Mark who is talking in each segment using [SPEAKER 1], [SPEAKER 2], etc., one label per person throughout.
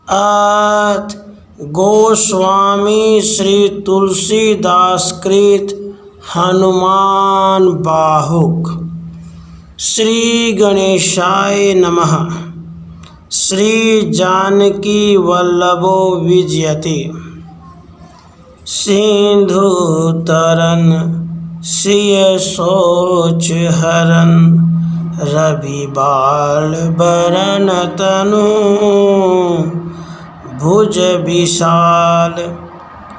[SPEAKER 1] अथ गोस्वामी श्री तुलसीदास कृत हनुमान बाहुक। श्री गणेशाय नमः। श्री जानकी वल्लभो विजयते सिंधु तरन सिय सोच हरन रवि बाल बरन तनु भुज विशाल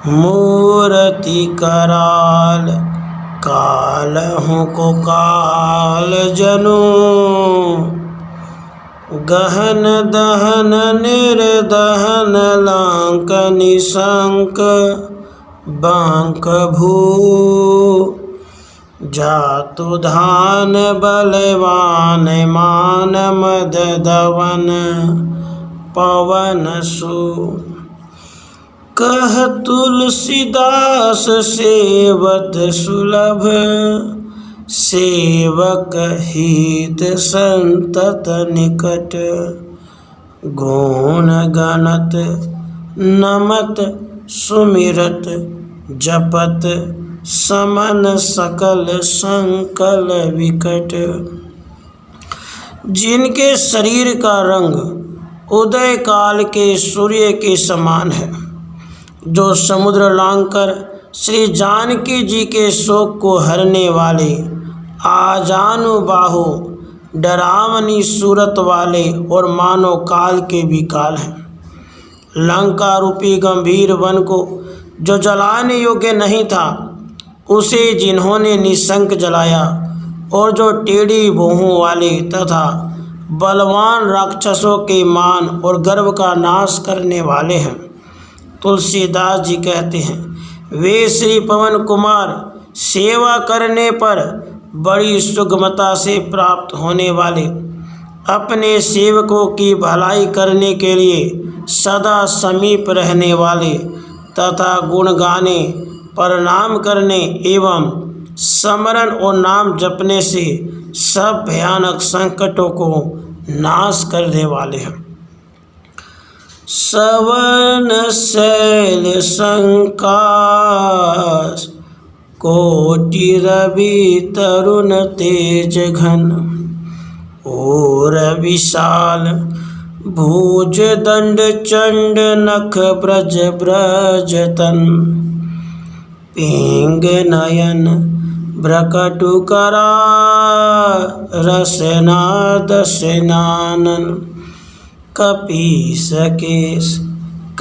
[SPEAKER 1] मूर्ति कराल कालहु को काल जनु गहन दहन निर्दहन लांक निशंक बांक भू जातु धान बलवान मान मद दवन पवन सु कह तुलसीदास सेवत सुलभ सेवक हित संतत निकट गुण गणत नमत सुमिरत जपत समन सकल संकल विकट। जिनके शरीर का रंग उदय काल के सूर्य के समान है, जो समुद्र लांघकर श्री जानकी जी के शोक को हरने वाले आजानु बाहु डरावनी सूरत वाले और मानव काल के भी काल हैं। लंका रूपी गंभीर वन को जो जलाने योग्य नहीं था, उसे जिन्होंने निशंक जलाया, और जो टेढ़ी भौहों वाले तथा बलवान राक्षसों के मान और गर्व का नाश करने वाले हैं। तुलसीदास जी कहते हैं, वे श्री पवन कुमार सेवा करने पर बड़ी सुगमता से प्राप्त होने वाले, अपने सेवकों की भलाई करने के लिए सदा समीप रहने वाले तथा गुण गाने, प्रणाम करने एवं स्मरण और नाम जपने से सब भयानक संकटों को नाश करने वाले हैं। सवन शैल संकाश कोटि रवि तरुण तेज घन और विशाल भुज दंड चंड नख ब्रज ब्रज तन पिंग नयन ब्रकटु करा रसना दशनानन कपीस केश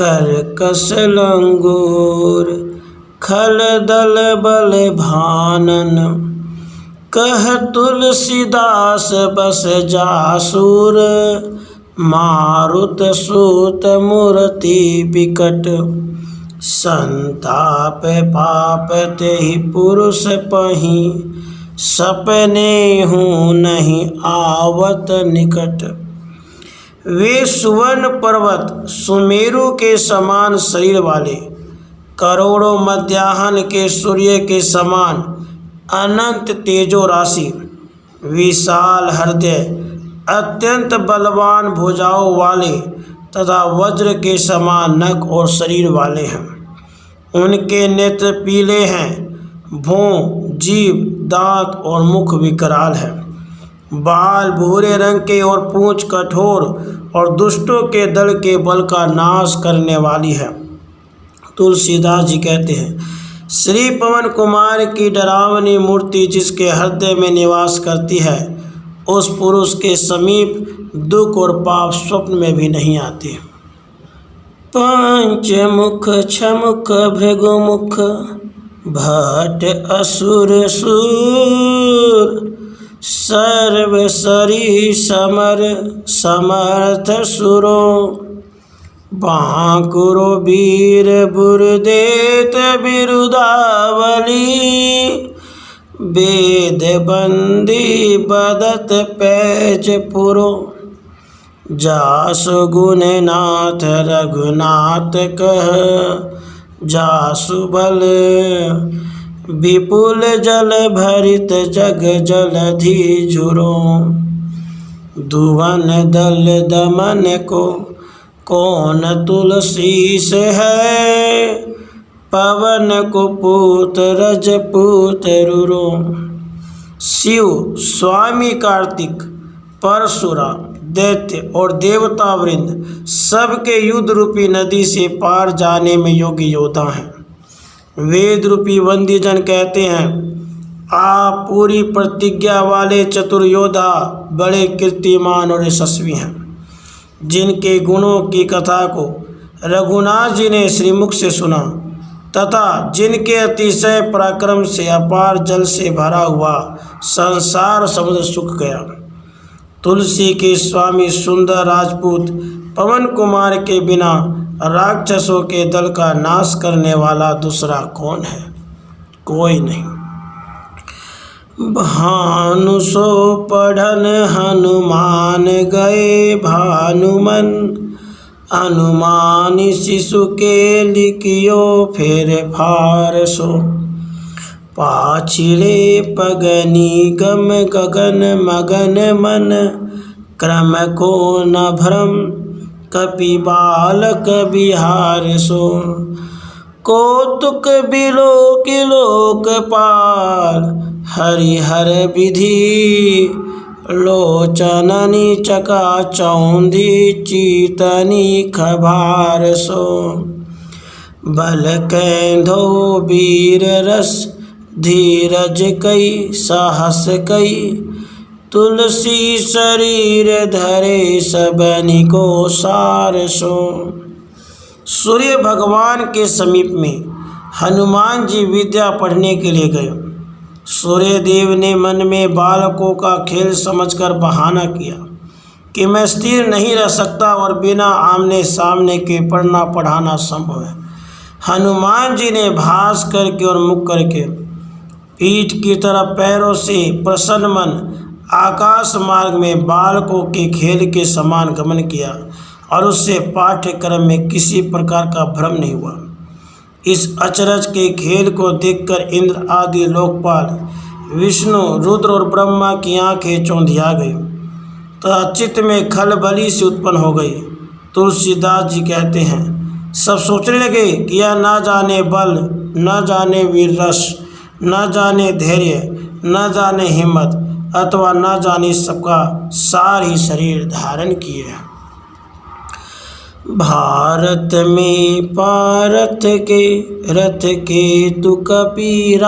[SPEAKER 1] करकस लंगूर खल दल बल भानन कह तुलसीदास बस जासूर मारुत सूत मूर्ति विकट संताप पाप तेहि पुरुष पही सपने हूँ नहीं आवत निकट। वे सुवर्ण पर्वत सुमेरु के समान शरीर वाले, करोड़ों मध्याह्न के सूर्य के समान अनंत तेजो राशि, विशाल हृदय, अत्यंत बलवान भुजाओं वाले तथा वज्र के समान नख और शरीर वाले हैं। उनके नेत्र पीले हैं, भौं, जीभ, दांत और मुख विकराल है। बाल भूरे रंग के और पूंछ कठोर और दुष्टों के दल के बल का नाश करने वाली है। तुलसीदास जी कहते हैं, श्री पवन कुमार की डरावनी मूर्ति जिसके हृदय में निवास करती है, उस पुरुष के समीप दुख और पाप स्वप्न में भी नहीं आते। पंचमुख छमुख भृगुमुख भट असुर सूर सर्व सरी समर समर्थ सुरो बांकुरो वीर बुरदेत बिरुदावली वेद बंदी बदत पैज पुरो जासु गुणनाथ रघुनाथ कह जासु बल विपुल जल भरित जग जलधि झुरो धुवन दल दमन को कौन तुलसी से है, पवन कुपूत रजपूत रुरो। शिव, स्वामी कार्तिक, परशुराम, दैत्य और देवता वृंद सबके युद्ध रूपी नदी से पार जाने में योग्य योद्धा हैं। वेद रूपी वंद्यजन कहते हैं, आप पूरी प्रतिज्ञा वाले चतुर योद्धा बड़े कीर्तिमान और यशस्वी हैं, जिनके गुणों की कथा को रघुनाथ जी ने श्रीमुख से सुना तथा जिनके अतिशय पराक्रम से अपार जल से भरा हुआ संसार समुद्र सूख गया। तुलसी के स्वामी सुंदर राजपूत पवन कुमार के बिना राक्षसों के दल का नाश करने वाला दूसरा कौन है? कोई नहीं। भानु सो पढ़न हनुमान गए भानुमन, हनुमान शिशु के लिखियो फिर फार सो। पाछिले पगनी गम गगन मगन मन, क्रम को न भ्रम कपि बालक बिहार सो। कौतुक बिलोक लोकपाल, हरिहर विधि लोचननी चका चौंधी चीतनी खभार सो। बल कैंधो वीर रस धीरज कई साहस कई, तुलसी शरीर धरे सबनी को सार सो। सूर्य भगवान के समीप में हनुमान जी विद्या पढ़ने के लिए गए। सूर्य देव ने मन में बालकों का खेल समझकर बहाना किया कि मैं स्थिर नहीं रह सकता और बिना आमने सामने के पढ़ना पढ़ाना संभव है। हनुमान जी ने भास करके और मुख करके पीठ की तरफ पैरों से प्रसन्न मन आकाश मार्ग में बालकों के खेल के समान गमन किया और उससे पाठ्यक्रम में किसी प्रकार का भ्रम नहीं हुआ। इस अचरज के खेल को देखकर इंद्र आदि लोकपाल, विष्णु, रुद्र और ब्रह्मा की आंखें चौंधिया गई तथा चित्त में खलबली से उत्पन्न हो गई। तुलसीदास जी कहते हैं, सब सोचने लगे कि यह न जाने बल, न जाने वीर रस, न जाने धैर्य, न जाने हिम्मत अथवा न जाने सबका सार ही शरीर धारण किए है। भारत में पारथ के रथ के तु कपीराज,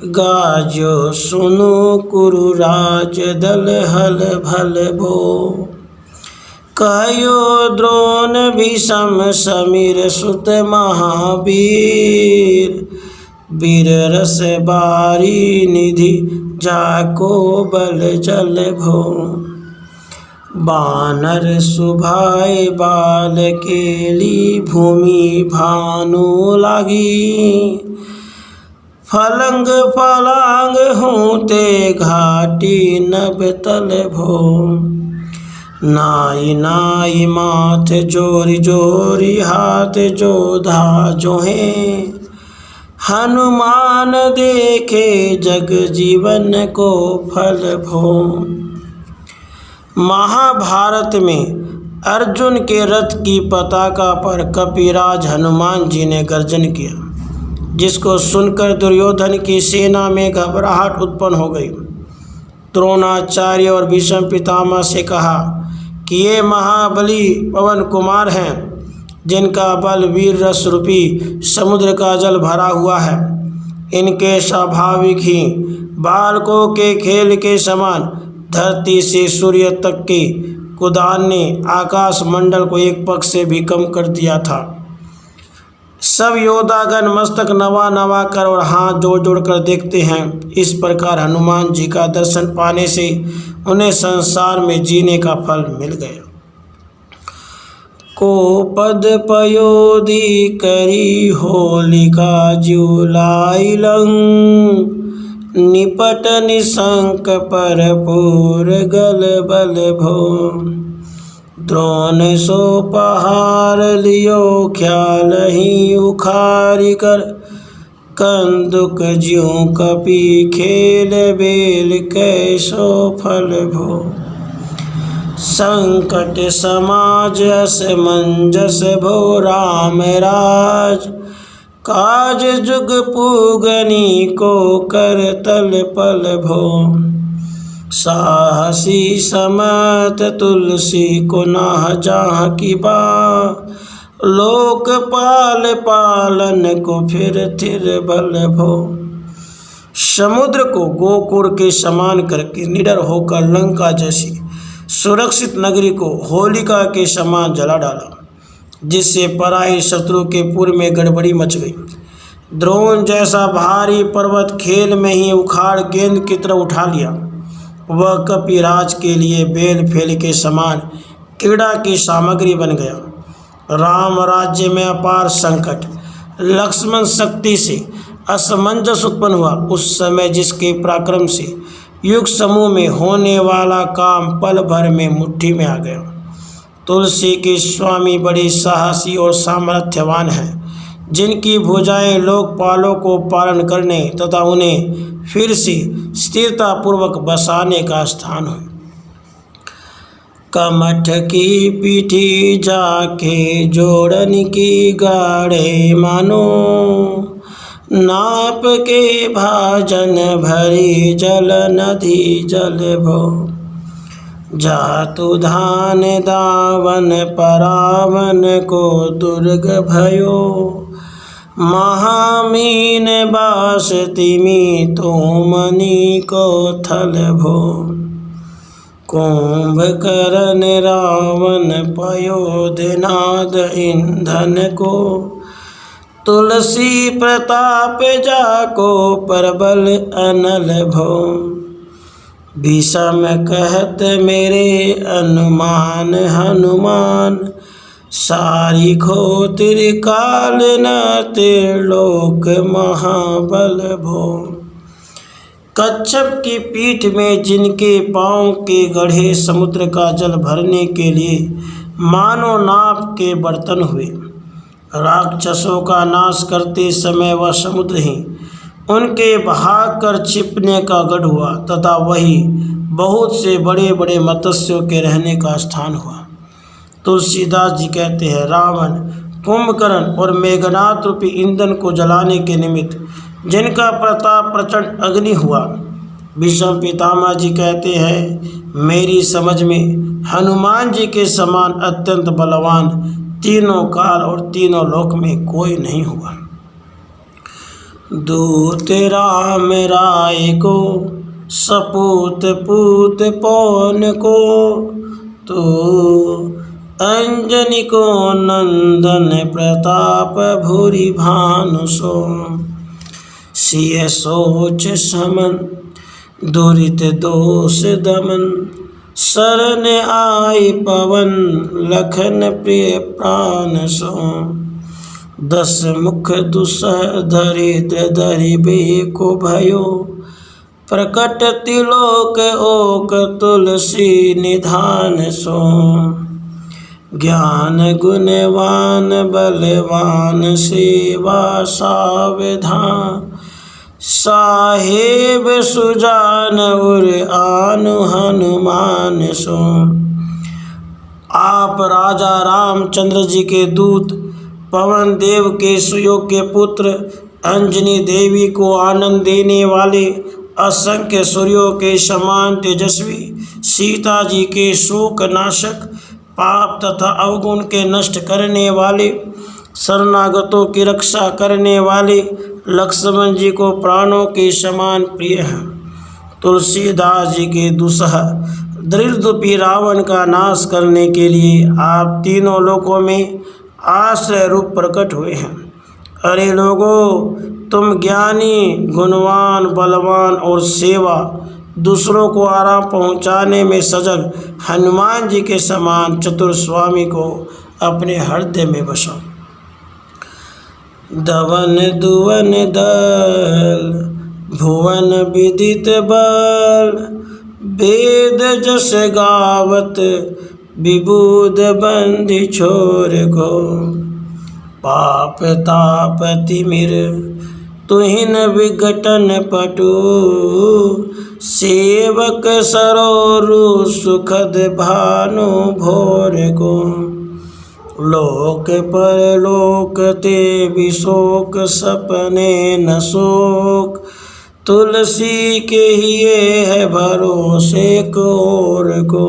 [SPEAKER 1] गाजो सुनो कुरुराज दल हल भल भो। कयो द्रोण भीषम समीर सुत महावीर, वीर रस बारी निधि जाको बल जल भो। बानर सुभाए बाल केली, भूमि भानु लागी। फलंग फलांग होते घाटी नभ तल भो। नाई नाई माथ जोरी जोरी हाथ जोधा जोहे। हनुमान देखे जग जीवन को फल भो। महाभारत में अर्जुन के रथ की पताका पर कपिराज हनुमान जी ने गर्जन किया, जिसको सुनकर दुर्योधन की सेना में घबराहट उत्पन्न हो गई। द्रोणाचार्य और भीष्म पितामह से कहा कि ये महाबली पवन कुमार हैं, जिनका बल वीर रस रूपी समुद्र का जल भरा हुआ है। इनके स्वाभाविक ही बालकों के खेल के समान धरती से सूर्य तक के कुदान ने आकाश मंडल को एक पग से भी कम कर दिया था। सब योद्धागण मस्तक नवा नवा कर और हाथ जोड़ जोड़ कर देखते हैं। इस प्रकार हनुमान जी का दर्शन पाने से उन्हें संसार में जीने का फल मिल गया। को पद पयोधि करी होलिका जुलाई लंग। निपट निशंक पर पूर गल बल भो। द्रोण सो पहार लियो ख्याल ही उखारी कर। कंदुक ज्यों कपि खेल बेल कैसो फल भो। संकट समाज असमंजस भो राम राज। काज जुग पूगनी को कर तल पल भो। साहसी समत तुलसी को नाह जहाँ की बा। लोकपाल पालन को फिर बल भो। समुद्र को गोकुल के समान करके निडर होकर लंका जैसी सुरक्षित नगरी को होलिका के समान जला डाला, जिससे पराई शत्रु के पुर में गड़बड़ी मच गई। द्रोण जैसा भारी पर्वत खेल में ही उखाड़ गेंद की तरह उठा लिया। वह कपिराज के लिए बेल फेल के समान क्रीड़ा की सामग्री बन गया। राम राज्य में अपार संकट, लक्ष्मण शक्ति से असमंजस उत्पन्न हुआ। उस समय जिसके पराक्रम से युग समूह में होने वाला काम पल भर में मुट्ठी में आ गया। तुलसी के स्वामी बड़े साहसी और सामर्थ्यवान हैं, जिनकी भुजाएं लोकपालों को पालन करने तथा उन्हें फिर से स्थिरता पूर्वक बसाने का स्थान हो। कमठ की पीठी जाके जोड़न की गाढ़े मानो। नाप के भाजन भरी जल नदी जल भो। जातु धान दावन परावन को दुर्ग भयो। महामीन बास तिमी तो मनी को थल भो। कुंभकर्ण रावण पयोधनाद ईंधन को। तुलसी प्रताप जाको परबल अनल भो। भीषम कहत मेरे अनुमान हनुमान। सारी खो त्रिकाल न त्रिलोक महाबल भो। कच्छप की पीठ में जिनके पांव के गढ़े समुद्र का जल भरने के लिए मानो नाप के बर्तन हुए। राक्षसों का नाश करते समय वह समुद्र ही उनके भाग कर छिपने का गढ़ हुआ तथा वही बहुत से बड़े बड़े मत्स्यों के रहने का स्थान हुआ। तुलसीदास जी कहते हैं, रावण, कुंभकर्ण और मेघनाथ रूपी ईंधन को जलाने के निमित्त जिनका प्रताप प्रचंड अग्नि हुआ। भीष्म पितामह जी कहते हैं, मेरी समझ में हनुमान जी के समान अत्यंत बलवान तीनों काल और तीनों लोक में कोई नहीं हुआ। दूत राम राय को सपूत पूत पौन को। तो अंजनी को नंदन प्रताप भूरि भानु सो। सिय सोच समन दुरित दोष दमन। शरण आई पवन लखन प्रिय प्राण सो। दस मुख दुसह दरिद्र दरिबे को भयो। प्रकट तिलोक ओक तुलसी निधान सो। ज्ञान गुणवान बलवान सेवा सावधान। साहेब सुजान उर आनु हनुमान सो। आप राजा रामचंद्र जी के दूत, पवन देव के सुयोग्य पुत्र, अंजनी देवी को आनंद देने वाले, असंख्य सूर्यों के समान तेजस्वी, सीता जी के शोक नाशक, पाप तथा अवगुण के नष्ट करने वाले, शरणागतों की रक्षा करने वाले लक्ष्मण जी को प्राणों के समान प्रिय हैं। तुलसीदास जी के दुसह दरिद्ररूपी रावण का नाश करने के लिए आप तीनों लोकों में आश्रय रूप प्रकट हुए हैं। अरे लोगों, तुम ज्ञानी, गुणवान, बलवान और सेवा दूसरों को आराम पहुंचाने में सजग हनुमान जी के समान चतुर स्वामी को अपने हृदय में बसाओ। दवन दुवन दल भुवन विदित बल। वेद जस गावत विबुध बंधि छोर को। पाप ताप तिमिर तुहिन विघटन पटु, सेवक सरोरु सुखद भानु भोर को। लोक परलोक ते विशोक सपने न शोक, तुलसी के हिये है भरोसे को और को।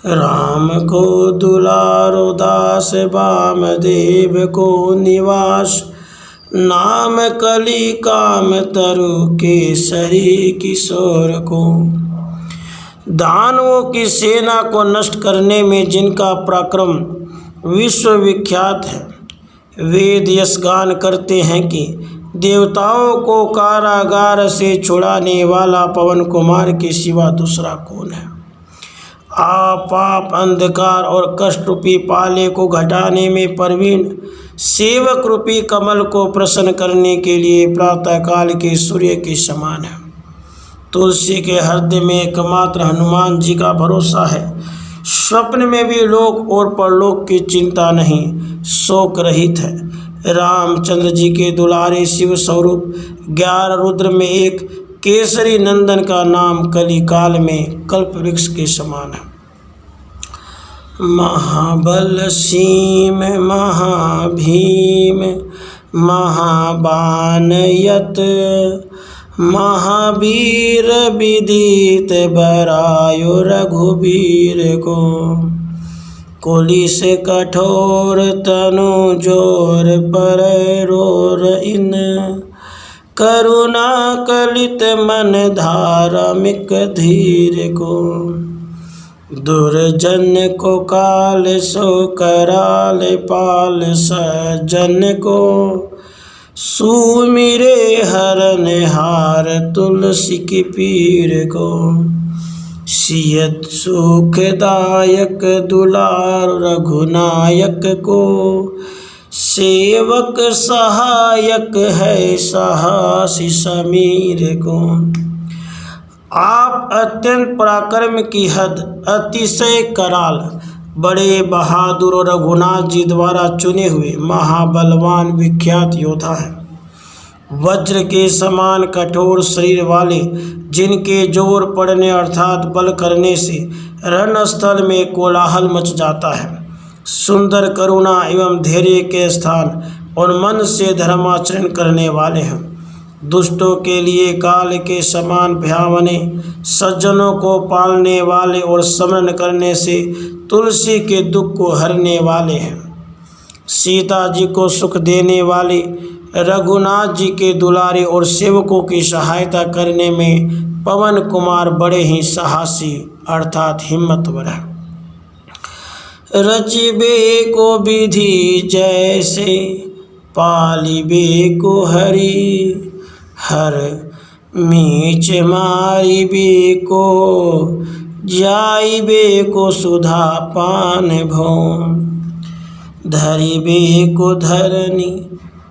[SPEAKER 1] राम को दुलारो दास वामदेव को निवास, नाम कली काम तरु केसरी किशोर को। दानवों की सेना को नष्ट करने में जिनका पराक्रम विश्वविख्यात है, वेद यश गान करते हैं कि देवताओं को कारागार से छुड़ाने वाला पवन कुमार के सिवा दूसरा कौन है। आप पाप अंधकार और कष्ट रूपी पाले को घटाने में प्रवीण, सेवक रूपी कमल को प्रसन्न करने के लिए प्रातःकाल के सूर्य के समान है। तुलसी के हृदय में एकमात्र हनुमान जी का भरोसा है। स्वप्न में भी लोक और परलोक की चिंता नहीं, शोक रहित है। रामचंद्र जी के दुलारे शिव स्वरूप 11 रुद्र में एक केसरी नंदन का नाम कली काल में कल्प वृक्ष के समान है। महाबल सीम महाभीम महाबान यत, महावीर विदित बरायु रघुबीर को। कुली से कठोर तनु जोर पर रोर इन, करुणा कलित मन धार्मिक धीर को। दुर्जन को काल सो कराल पाल, सज्जन को सुमिरे हरन हार तुलसी की पीर को। सियत सुखदायक दुलार रघुनायक को, सेवक सहायक है साहसी समीर को। आप अत्यंत पराक्रम की हद, अतिशय कराल, बड़े बहादुर और रघुनाथ जी द्वारा चुने हुए महाबलवान विख्यात योद्धा हैं। वज्र के समान कठोर शरीर वाले, जिनके जोर पड़ने अर्थात बल करने से रणस्थल में कोलाहल मच जाता है। सुंदर करुणा एवं धैर्य के स्थान और मन से धर्माचरण करने वाले हैं। दुष्टों के लिए काल के समान भयावने, सज्जनों को पालने वाले और स्मरण करने से तुलसी के दुख को हरने वाले हैं। सीता जी को सुख देने वाले रघुनाथ जी के दुलारे और सेवकों की सहायता करने में पवन कुमार बड़े ही साहसी अर्थात हिम्मतवर हैं। रचिबे को विधि जैसे, पालिबे को हरि, हर मीच मारिबे को, जाइबे को सुधा पान भौम। धरिबे को धरनी,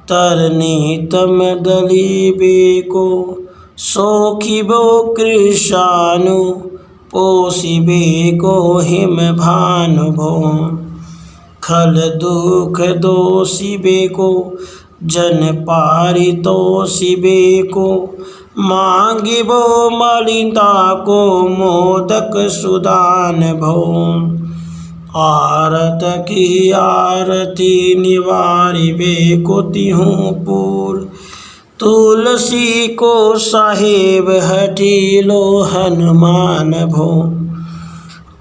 [SPEAKER 1] तरनी तम दलीबे को, सोखिबो कृषानु, पोषिबे को हिम भानु भौम। खल दुख दोषिबे को, जन पारितोषिबे को, मांगिबो मलिनता को, मोदक सुदान भौम। आरत की आरती निवारिबे को तिहूँ पूर, तुलसी को साहेब हठीलो हनुमान भौम।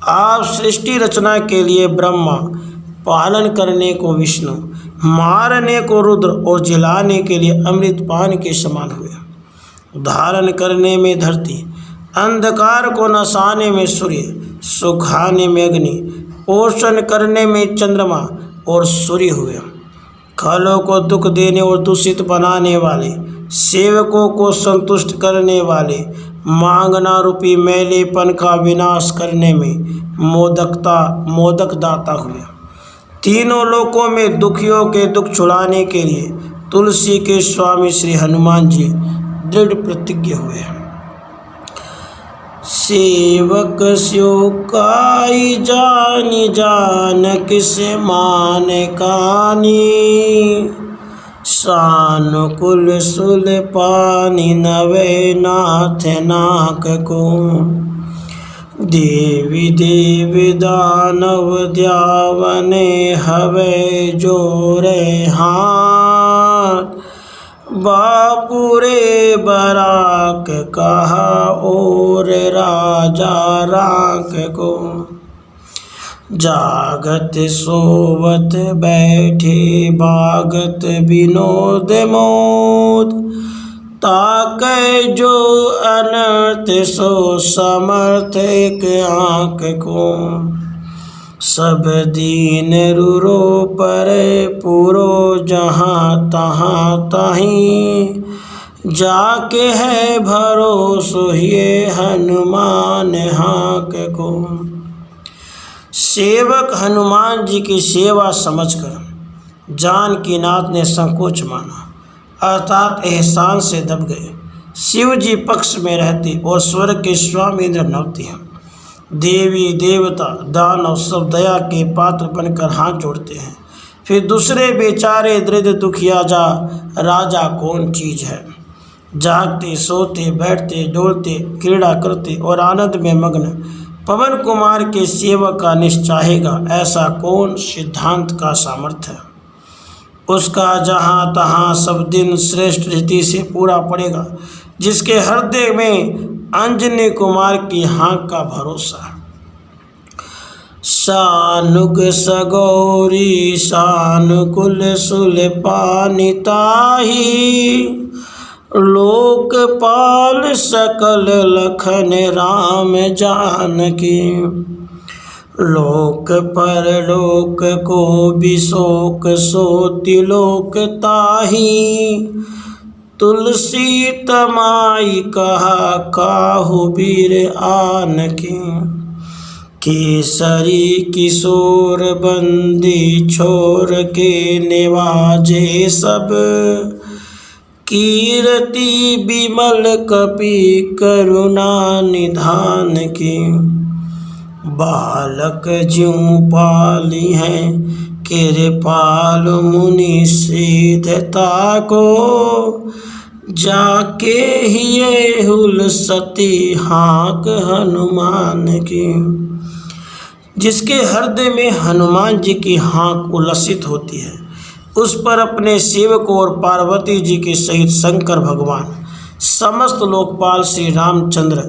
[SPEAKER 1] आप सृष्टि रचना के लिए ब्रह्मा, पालन करने को विष्णु, मारने को रुद्र और जिलाने के लिए अमृत पान के समान हुए। धारण करने में धरती, अंधकार को नसाने में सूर्य, सुखाने में अग्नि, पोषण करने में चंद्रमा और सूर्य हुए। खलों को दुख देने और दूषित बनाने वाले, सेवकों को संतुष्ट करने वाले, मांगना रूपी मैलेपन का विनाश करने में मोदक दाता हुए। तीनों लोकों में दुखियों के दुख छुड़ाने के लिए तुलसी के स्वामी श्री हनुमान जी दृढ़ प्रतिज्ञ हुए। सेवक स्यो काई जानी, जान किस मान कानी, सानुकूल सुल पानी नवे नाथ नाक को। देवी देवी दानव द्यावने हवे जोरे हाथ। बापुरे बराक कहा और राजा राख को। जागत सोवत बैठे बागत विनोद मोद। ताकै जो अनर्थ सो समर्थ एक आँख को। सब दीन रुरो पर पूरो जहाँ तहाँ ताहीं। जाके है भरोसो ये हनुमान हाँक को। सेवक हनुमान जी की सेवा समझकर जानकीनाथ ने संकोच माना, अर्थात एहसान से दब गए। शिव जी पक्ष में रहते और स्वर्ग के स्वामी इंद्र नवती हैं। देवी देवता दानव सब दया के पात्र बनकर हाथ जोड़ते हैं। फिर दूसरे बेचारे दृढ़ दुखिया जा राजा कौन चीज है। जागते सोते बैठते डोलते क्रीड़ा करते और आनंद में मग्न पवन कुमार के सेवक का निश्चाहेगा, ऐसा कौन सिद्धांत का सामर्थ्य है। उसका जहाँ तहाँ सब दिन श्रेष्ठ रीति से पूरा पड़ेगा, जिसके हृदय में अंजनी कुमार की हाँक का भरोसा। सानुग सगौरी सानुकुल सुल पानी ताही। लोकपाल सकल लखन राम जानकी। लोक पर लोक को बिशोक सो तिलोक ताही। तुलसी तमाई कहा काहू वीर आन की। केसरी किशोर बंदी छोर के निवाजे सब। कीर्ति विमल कपि करुणा निधान की। बालक ज्यों पाली हैं कृपाल मुनि सीधता को। जाके ही हुल सती हाँक हनुमान की। जिसके हृदय में हनुमान जी की हाँक उल्लसित होती है, उस पर अपने सेवकों और पार्वती जी के सहित शंकर भगवान, समस्त लोकपाल श्री रामचंद्र,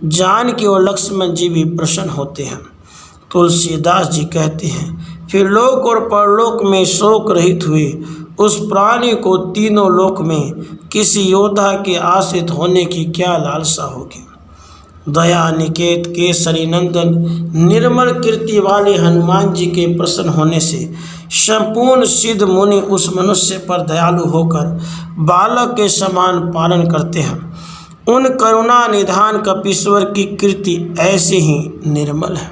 [SPEAKER 1] जानकी और लक्ष्मण जी भी प्रसन्न होते हैं। तुलसीदास जी कहते हैं, फिर लोक और परलोक में शोक रहित हुए उस प्राणी को तीनों लोक में किसी योद्धा के आश्रित होने की क्या लालसा होगी। दया निकेत केसरी नंदन निर्मल कीर्ति वाले हनुमान जी के प्रसन्न होने से संपूर्ण सिद्ध मुनि उस मनुष्य पर दयालु होकर बालक के समान पालन करते हैं। उन करुणा निधान कपीश्वर की कीर्ति ऐसे ही निर्मल है।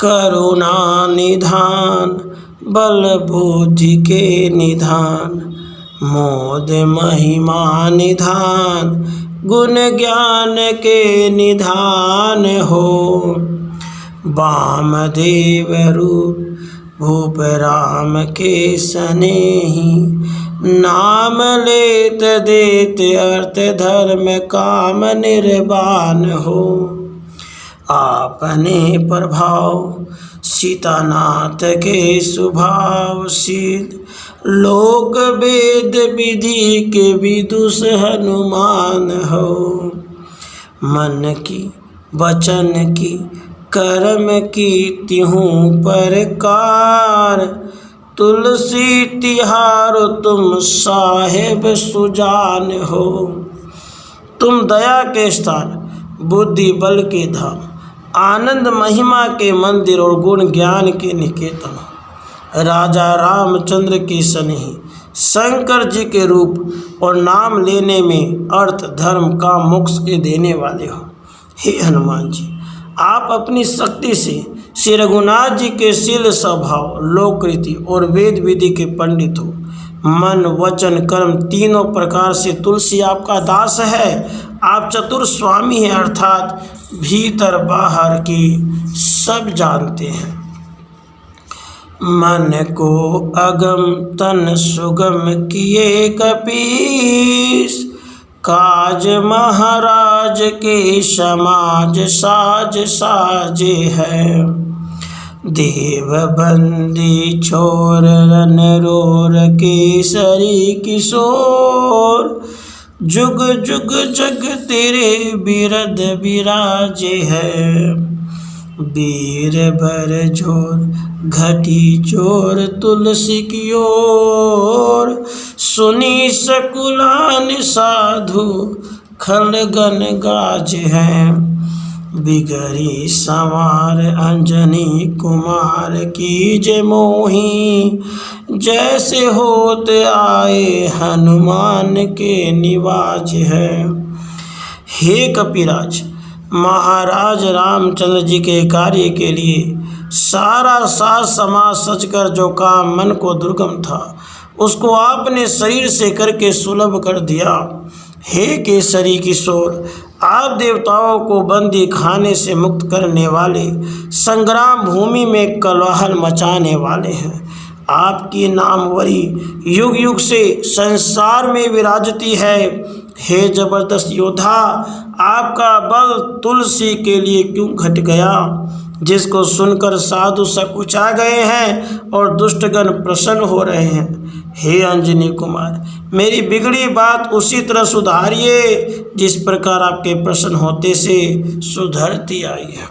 [SPEAKER 1] करुणा निधान बल बुद्धि के निधान। मोद महिमा निधान गुण ज्ञान के निधान हो। वामदेव रूप भूप राम के सनेही। नाम लेत देत अर्थ धर्म काम निर्वाण हो। आपने प्रभाव सीतानाथ के स्वभाव शील। लोक वेद विधि के विदुष हनुमान हो। मन की वचन की कर्म की तिहूँ परकार। तुलसी तिहारो तुम साहेब सुजान हो। तुम दया के स्थान, बुद्धि बल के धाम, आनंद महिमा के मंदिर और गुण ज्ञान के निकेतन हो। राजा रामचंद्र की सनेही, शंकर जी के रूप और नाम लेने में अर्थ धर्म का मोक्ष के देने वाले हो। हे हनुमान जी, आप अपनी शक्ति से श्री रघुनाथ जी के शील स्वभाव, लोक रीति और वेद विधि के पंडित हो। मन वचन कर्म तीनों प्रकार से तुलसी आपका दास है। आप चतुर स्वामी हैं, अर्थात भीतर बाहर की सब जानते हैं। मन को अगम तन सुगम किए कपीस, काज महाराज के समाज साज साजे है। देव बंदी छोर रन रोर केसरी किशोर, जुग जुग जग तेरे बिरद बिराजे है। वीर भर जोर घटी चोर तुलसी की ओर, सुनी सकुलान साधु खलगन गाज है। बिगड़ी संवार अंजनी कुमार की जय मोही, जैसे होत आए हनुमान के निवाज है। हे कपिराज, महाराज रामचंद्र जी के कार्य के लिए सारा साज समाज सजकर जो काम मन को दुर्गम था, उसको आपने शरीर से करके सुलभ कर दिया। हे केसरी किशोर, आप देवताओं को बंदी खाने से मुक्त करने वाले, संग्राम भूमि में कोलाहल मचाने वाले हैं। आपकी नामवरी युग युग से संसार में विराजती है। हे जबरदस्त योद्धा, आपका बल तुलसी के लिए क्यों घट गया, जिसको सुनकर साधु सकुचा गए हैं और दुष्टगण प्रसन्न हो रहे हैं। हे अंजनी कुमार, मेरी बिगड़ी बात उसी तरह सुधारिए जिस प्रकार आपके प्रसन्न होते से सुधरती आई है।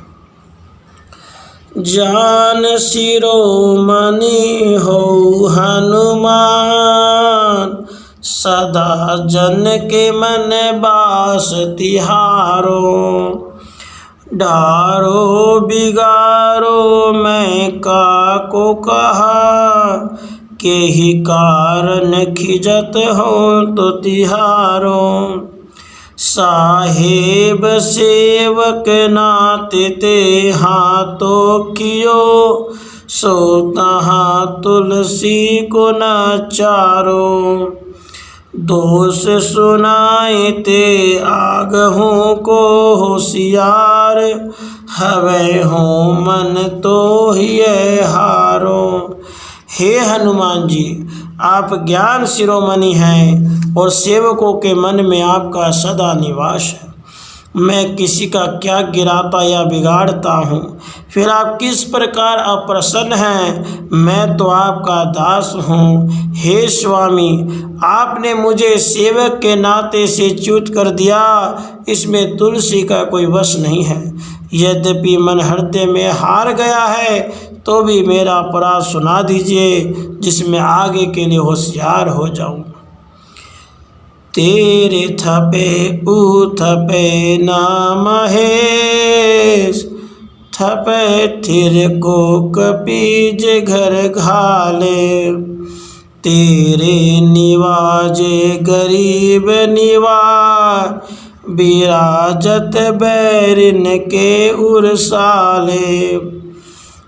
[SPEAKER 1] जान शिरोमणि हो हनुमान, सदा जन के मन बास तिहारो। डारो बिगारो मैं काको कहा, के ही कारण खिजत हो तो तिहारो। साहेब सेवक नाते ते हाथों कियो, सो तहाँ तुलसी को नचारो। दोष सुनाए ते आगहों को होशियार, हवे हो मन तो ही हारो। हे हनुमान जी, आप ज्ञान शिरोमणि हैं और सेवकों के मन में आपका सदा निवास है। मैं किसी का क्या गिराता या बिगाड़ता हूँ, फिर आप किस प्रकार अप्रसन्न हैं। मैं तो आपका दास हूँ। हे स्वामी, आपने मुझे सेवक के नाते से च्युत कर दिया, इसमें तुलसी का कोई वश नहीं है। यद्यपि मन हृदय में हार गया है, तो भी मेरा अपराध सुना दीजिए, जिसमें आगे के लिए होशियार हो जाऊँ। तेरे थपे उथपे ना महेश, थपे थिर को कपीज घर घाले। तेरे निवाजे गरीब निवार, बिराजत बैरिन के उरसाले।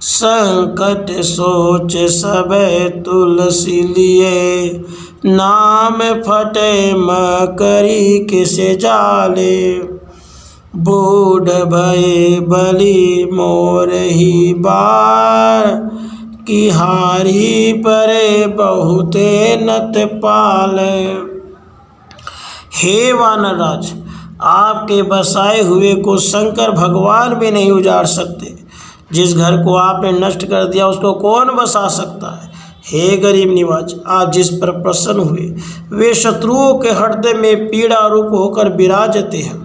[SPEAKER 1] संकट सोच सबे तुलसी लिए, नाम फटे मकरी किसे जाले। बूढ़ भये बलि मोर ही बार, की हारी परे बहुते नत पाल। हे वानरराज, आपके बसाए हुए को शंकर भगवान भी नहीं उजाड़ सकते। जिस घर को आपने नष्ट कर दिया, उसको कौन बसा सकता है। हे गरीब निवाज, आप जिस पर प्रसन्न हुए, वे शत्रुओं के हृदय में पीड़ा रूप होकर विराजते हैं।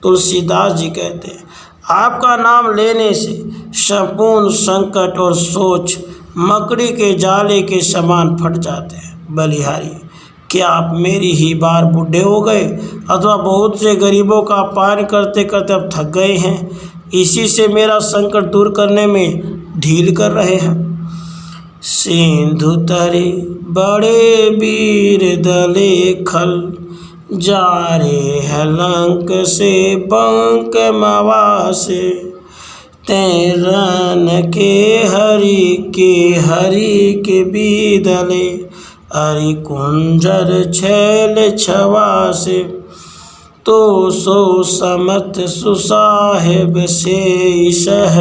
[SPEAKER 1] तुलसीदास जी कहते हैं, आपका नाम लेने से संपूर्ण संकट और सोच मकड़ी के जाले के समान फट जाते हैं। बलिहारी, क्या आप मेरी ही बार बूढ़े हो गए, अथवा बहुत से गरीबों का पान करते करते अब थक गए हैं, इसी से मेरा संकट दूर करने में ढील कर रहे हैं। सिंधु तरे बड़े वीर दले खल, जा रे है लंक से बंक मवासे। तेरन के हरि के बीदले, अरि कुंजर छैल छवासे। तो सो समत सुसाहेब से सह,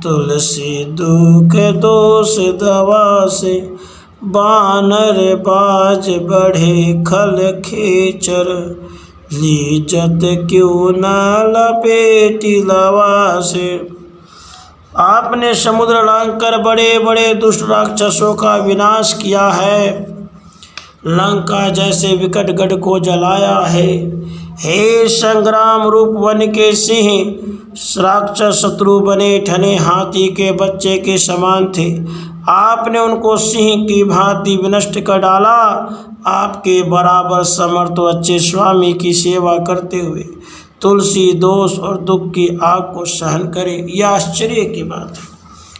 [SPEAKER 1] तुलसी दुख दोष दवा से, बानर बाज बढ़े खल खेचर, लीजत क्यों न लपेटी लवा से। आपने समुद्र लांघकर बड़े बड़े दुष्ट राक्षसों का विनाश किया है, लंका जैसे विकट गढ़ को जलाया है। हे संग्राम रूप वन के सिंह, राक्षस शत्रु बने ठने हाथी के बच्चे के समान थे, आपने उनको सिंह की भांति विनष्ट कर डाला। आपके बराबर समर्थ और अच्छे स्वामी की सेवा करते हुए तुलसी दोष और दुख की आग को सहन करे, यह आश्चर्य की बात है।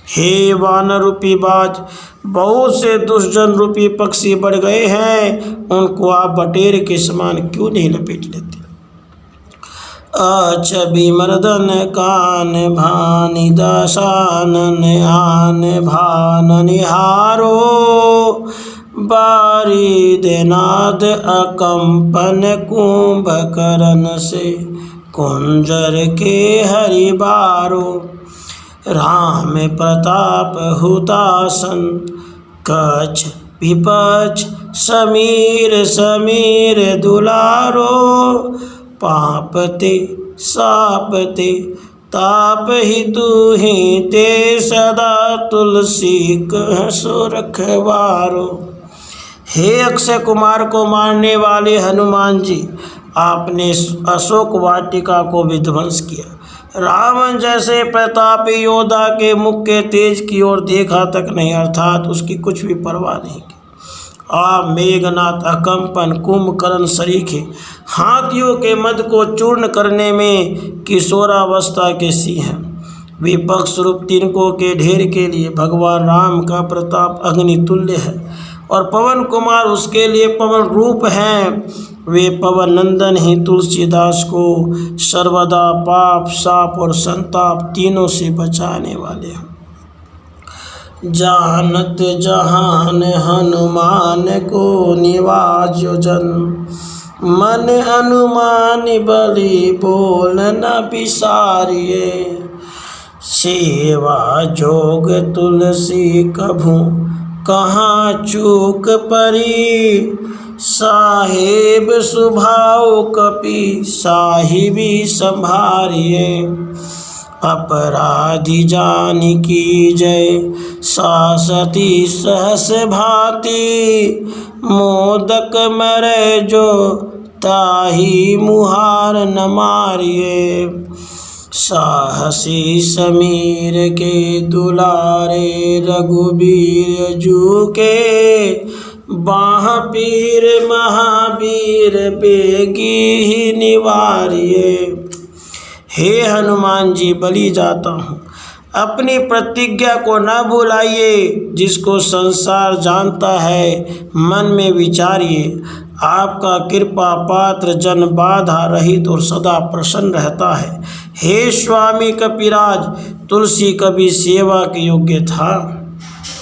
[SPEAKER 1] हे वानर रूपी बाज, बहुत से दुष्टजन रूपी पक्षी बढ़ गए हैं, उनको आप बटेर के समान क्यों नहीं लपेट लेते। अछबि मर्दन कान भानि दशानन आन भान निहारो, बारिद नाद अकंपन कुंभकर्ण से, कुंजर के हरिबारो। राम प्रताप हुतासन, कच्छ विपक्ष समीर समीर दुलारो, पापते सापते ताप ही तू ही ते, सदा तुलसी कह सो रखवारो। हे अक्षय कुमार को मारने वाले हनुमान जी, आपने अशोक वाटिका को विध्वंस किया। रावण जैसे प्रतापी योद्धा के मुख के तेज की ओर देखा तक नहीं, अर्थात उसकी कुछ भी परवाह नहीं की। आप मेघनाथ अकंपन कुंभकर्ण सरीखे, हाथियों के मद को चूर्ण करने में किशोरावस्था के सिंह हैं। विपक्ष रूप तिनकों के ढेर के लिए भगवान राम का प्रताप अग्नि तुल्य है, और पवन कुमार उसके लिए पवन रूप हैं। वे पवन नंदन ही तुलसीदास को सर्वदा पाप साप और संताप तीनों से बचाने वाले हैं। जानत जहान हनुमान को निवाजो जन, मन अनुमान बलि बोल न बिसारिए, सेवा जोग तुलसी कभू कहाँ चूक परी, साहेब सुभाव कपि साहिबी संभारिए, अपराधी जान की जय सासती सहस भांति, मोदक मरे जो ताही मुहार न मारिए, साहसी समीर के दुलारे रघुबीर जू के, बाह पीर महावीर बेगी ही निवारिए। हे हनुमान जी, बलि जाता हूँ, अपनी प्रतिज्ञा को न भुलाइए, जिसको संसार जानता है मन में विचारिए। आपका कृपा पात्र जन बाधा रहित और सदा प्रसन्न रहता है। हे स्वामी कपिराज, तुलसी कभी सेवा के योग्य था,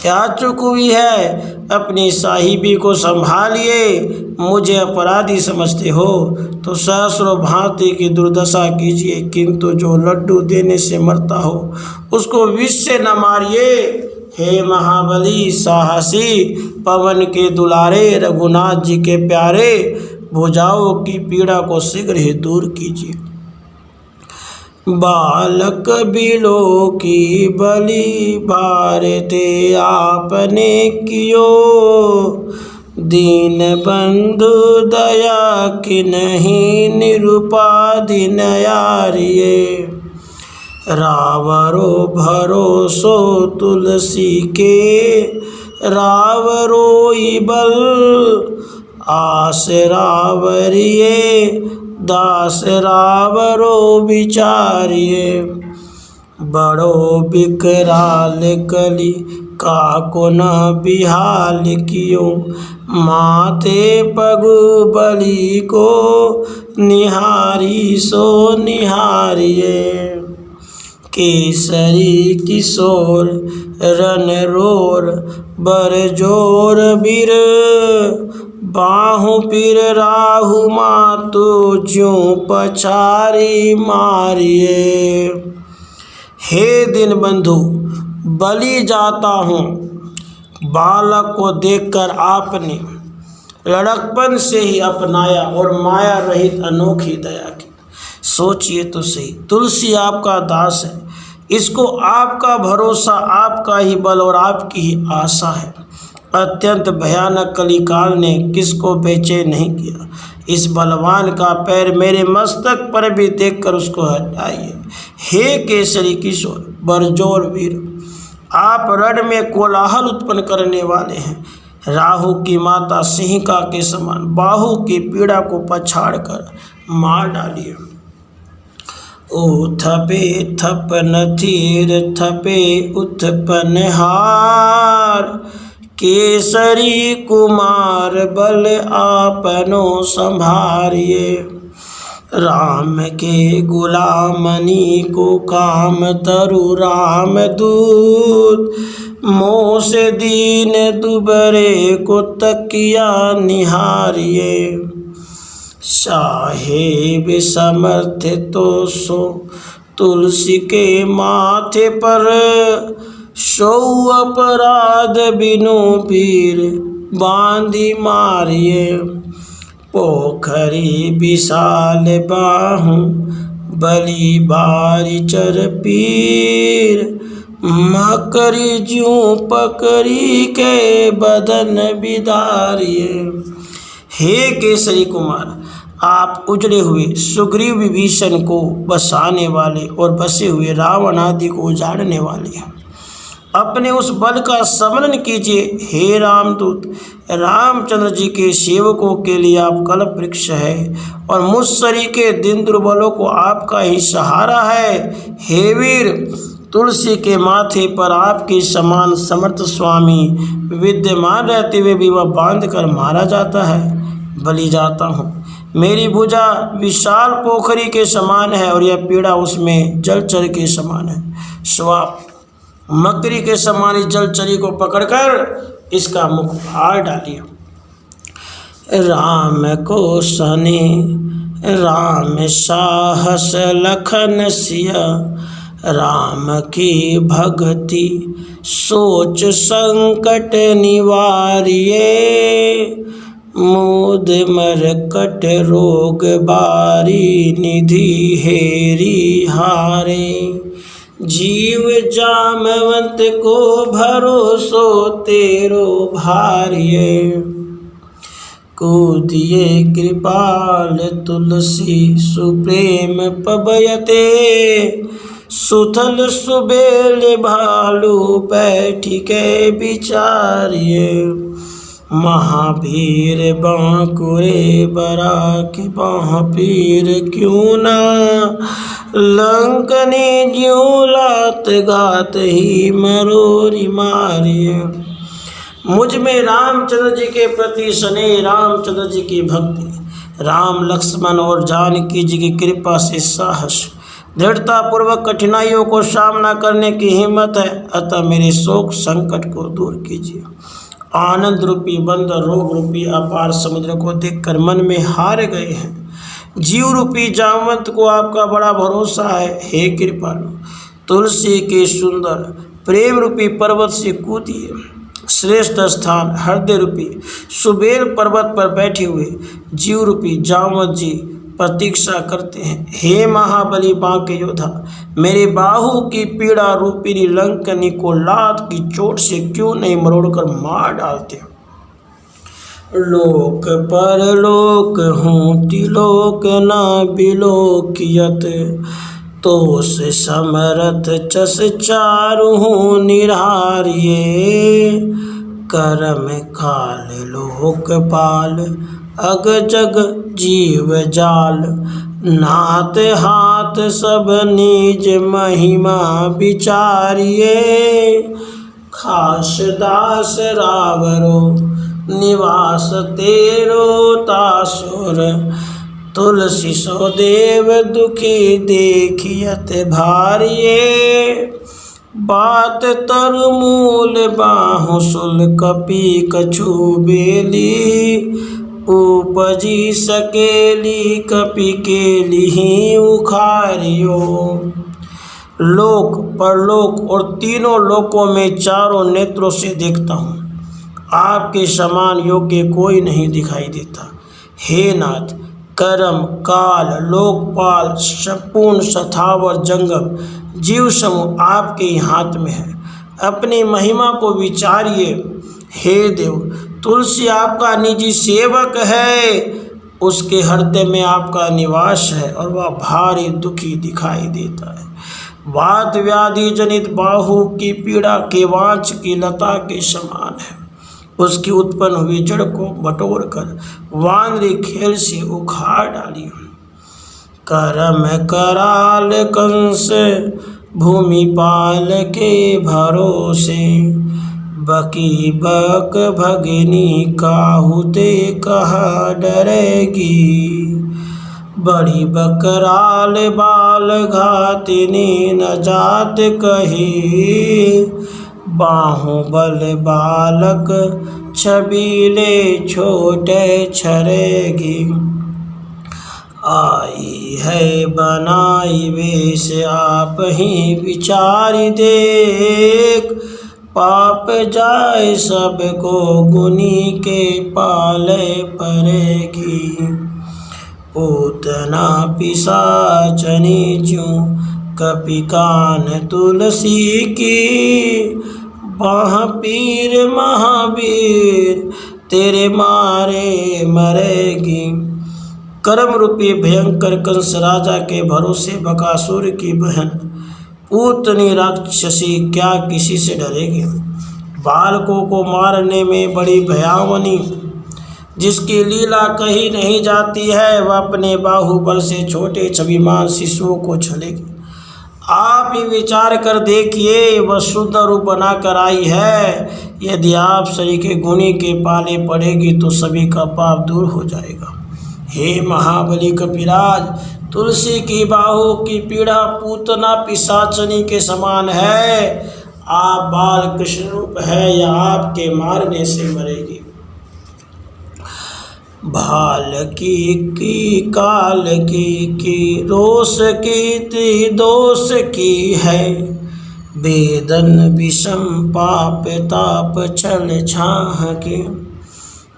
[SPEAKER 1] क्या चूक हुई है? अपनी साहिबी को संभालिए। मुझे अपराधी समझते हो तो सहस्रों भांति की दुर्दशा कीजिए, किंतु जो लड्डू देने से मरता हो उसको विष से न मारिए। हे महाबली साहसी, पवन के दुलारे, रघुनाथ जी के प्यारे, भुजाओं की पीड़ा को शीघ्र ही दूर कीजिए। बालक बिलो की बलि भारते आपने कियो, दीन बंधु दया कि नहीं निरुपाधि नयारिये, रावरो भरोसो तुलसी के, रावरोई बल आस रावरिये, दास रावरो विचारिये, बड़ो बिकराल कली काको न बिहाल कियो, माथे पगु बलि को निहारी सो निहारिये, केसरी किशोर रन रोर बर जोर बीर, बाहु पीर राहु मातु ज्यों पछारी मारिये। हे दीन बंधु, बलि जाता हूँ। बालक को देखकर आपने लड़कपन से ही अपनाया और माया रहित अनोखी दया की। सोचिए तो सही, तुलसी आपका दास है, इसको आपका भरोसा, आपका ही बल और आपकी ही आशा है। अत्यंत भयानक कलिकाल ने किसको बेचैन नहीं किया। इस बलवान का पैर मेरे मस्तक पर भी देखकर उसको हटाइए। हे केसरी किशोर बरजोर वीर, आप रण में कोलाहल उत्पन्न करने वाले हैं। राहु की माता सिंहिका के समान बाहु की पीड़ा को पछाड़कर मार डालिए। ओ थपे थपन थीर थपे उत्पन हार, केसरी कुमार बल आपनो संभारिए। राम के गुलामनी को काम तरु राम दूत, मोह से दीन दुबरे को तकिया निहारिए। साहेब समर्थ तो सो तुलसी के माथे पर, सो अपराध बिनु पीर बांधी मारिए। पोखरी विशाल बाहु बलि बारी चर पीर, मकरी ज्यों पकड़ी के बदन बिदारिए। हे केसरी कुमार, आप उजड़े हुए सुग्रीव विभीषण को बसाने वाले और बसे हुए रावण आदि को उजाड़ने वाले हैं। अपने उस बल का स्मरण कीजिए। हे रामदूत, रामचंद्र जी के सेवकों के लिए आप कल्प वृक्ष है और मुझसरी के दिन दुर्बलों को आपका ही सहारा है। हे वीर, तुलसी के माथे पर आपके समान समर्थ स्वामी विद्यमान रहते हुए भी वह बांध कर मारा जाता है। बलि जाता हूँ, मेरी भुजा विशाल पोखरी के समान है और यह पीड़ा उसमें जलचर के समान है। स्वाप मकरी के समान इस जलचरी को पकड़कर इसका मुख फाड़ डालिए। राम को सने राम साहस लखन सिया, राम की भक्ति सोच संकट निवारिये। मोद मरकट रोग बारी निधि हेरी हारे, जीव जामवंत को भरोसो तेरो भारिये। कूदिए कृपाल तुलसी सुप्रेम पबयते, सुथल सुबेल भालू बैठ के विचारिये। महावीर बांकुरे बरा की बाह पीर क्यों ना, लंकनी ज्यों लात गात ही मरोरी मारिये। मुझ में रामचंद्र जी के प्रति स्नेह, रामचंद्र जी की भक्ति, राम लक्ष्मण और जानकी जी की कृपा से साहस, दृढ़ता पूर्वक कठिनाइयों को सामना करने की हिम्मत है। अतः मेरे शोक संकट को दूर कीजिए। आनंद रूपी बंदर रोग रूपी अपार समुद्र को देखकर मन में हार गए हैं। जीव रूपी जामवंत को आपका बड़ा भरोसा है। हे कृपालु, तुलसी के सुंदर प्रेम रूपी पर्वत से कूदिए। श्रेष्ठ स्थान हृदय रूपी सुबेल पर्वत पर बैठे हुए जीव रूपी जामवंत जी प्रतीक्षा करते हैं। हे महाबली बांके योद्धा, मेरे बाहु की पीड़ा रूपिणी लंकनी को लात की चोट से क्यों नहीं मरोड़कर मार डालते। लोक परलोक हूँ तिलोक न बिलोकियत, तो से समरथ चस चारु हूँ निरहारिये। करम काल लोकपाल अग जग जीव जाल, नाथ हाथ सब निज महिमा विचारिये। खास दास रावरो निवास तेरो तासुर, तुलसी सो देव दुखी देखियत भारिये। बात तरु मूल बाहु सुल कपि कछु बेली, उपजी सकेली कपि केली ही उखारियो। लोक परलोक और तीनों लोकों में चारों नेत्रों से देखता हूँ, आपके समान योग्य कोई नहीं दिखाई देता। हे नाथ, कर्म काल लोकपाल संपूर्ण सथावर जंगम जीव समूह आपके ही हाथ में है, अपनी महिमा को विचारिए। हे देव, तुलसी आपका निजी सेवक है, उसके हृदय में आपका निवास है और वह भारी दुखी दिखाई देता है। वात व्याधि जनित बाहु की पीड़ा केवांच की लता के समान है, उसकी उत्पन्न हुई जड़ को बटोर कर वानरी खेल से उखाड़ डाली। करम कराल कंस भूमिपाल के भरोसे, बकी बक भगिनी काहुते कहा डरेगी। बड़ी बकराल बाल घातिनी न जात कही, बाहुबल बालक छबीले छोटे छरेगी। आई है बनाई वेश आप ही विचारी देख, पाप जाए सबको गुनी के पाले पड़ेगी। पूतना पिशाचनी ज्यों कपि कान तुलसी की, महापीर महावीर तेरे मारे मरेगी। कर्म रूपी भयंकर कंस राजा के भरोसे बकासुर की बहन पूतनी राक्षसी क्या किसी से डरेगी। बालकों को मारने में बड़ी भयावनी जिसकी लीला कही नहीं जाती है, वह अपने बाहुबल से छोटे छविमान शिशुओं को छलेगी। आप ही विचार कर देखिए, वह शुद्ध रूप बनाकर आई है। यदि आप सही के गुणी के पाले पड़ेगी तो सभी का पाप दूर हो जाएगा। हे महाबली कपिराज, तुलसी की बाहों की पीड़ा पूतना पिशाचनी के समान है। आप बाल कृष्ण रूप है या आपके मारने से मरेगी। भाल की काल की रोष की त्रिदोष की है, वेदन विषम पाप ताप छल छाह के।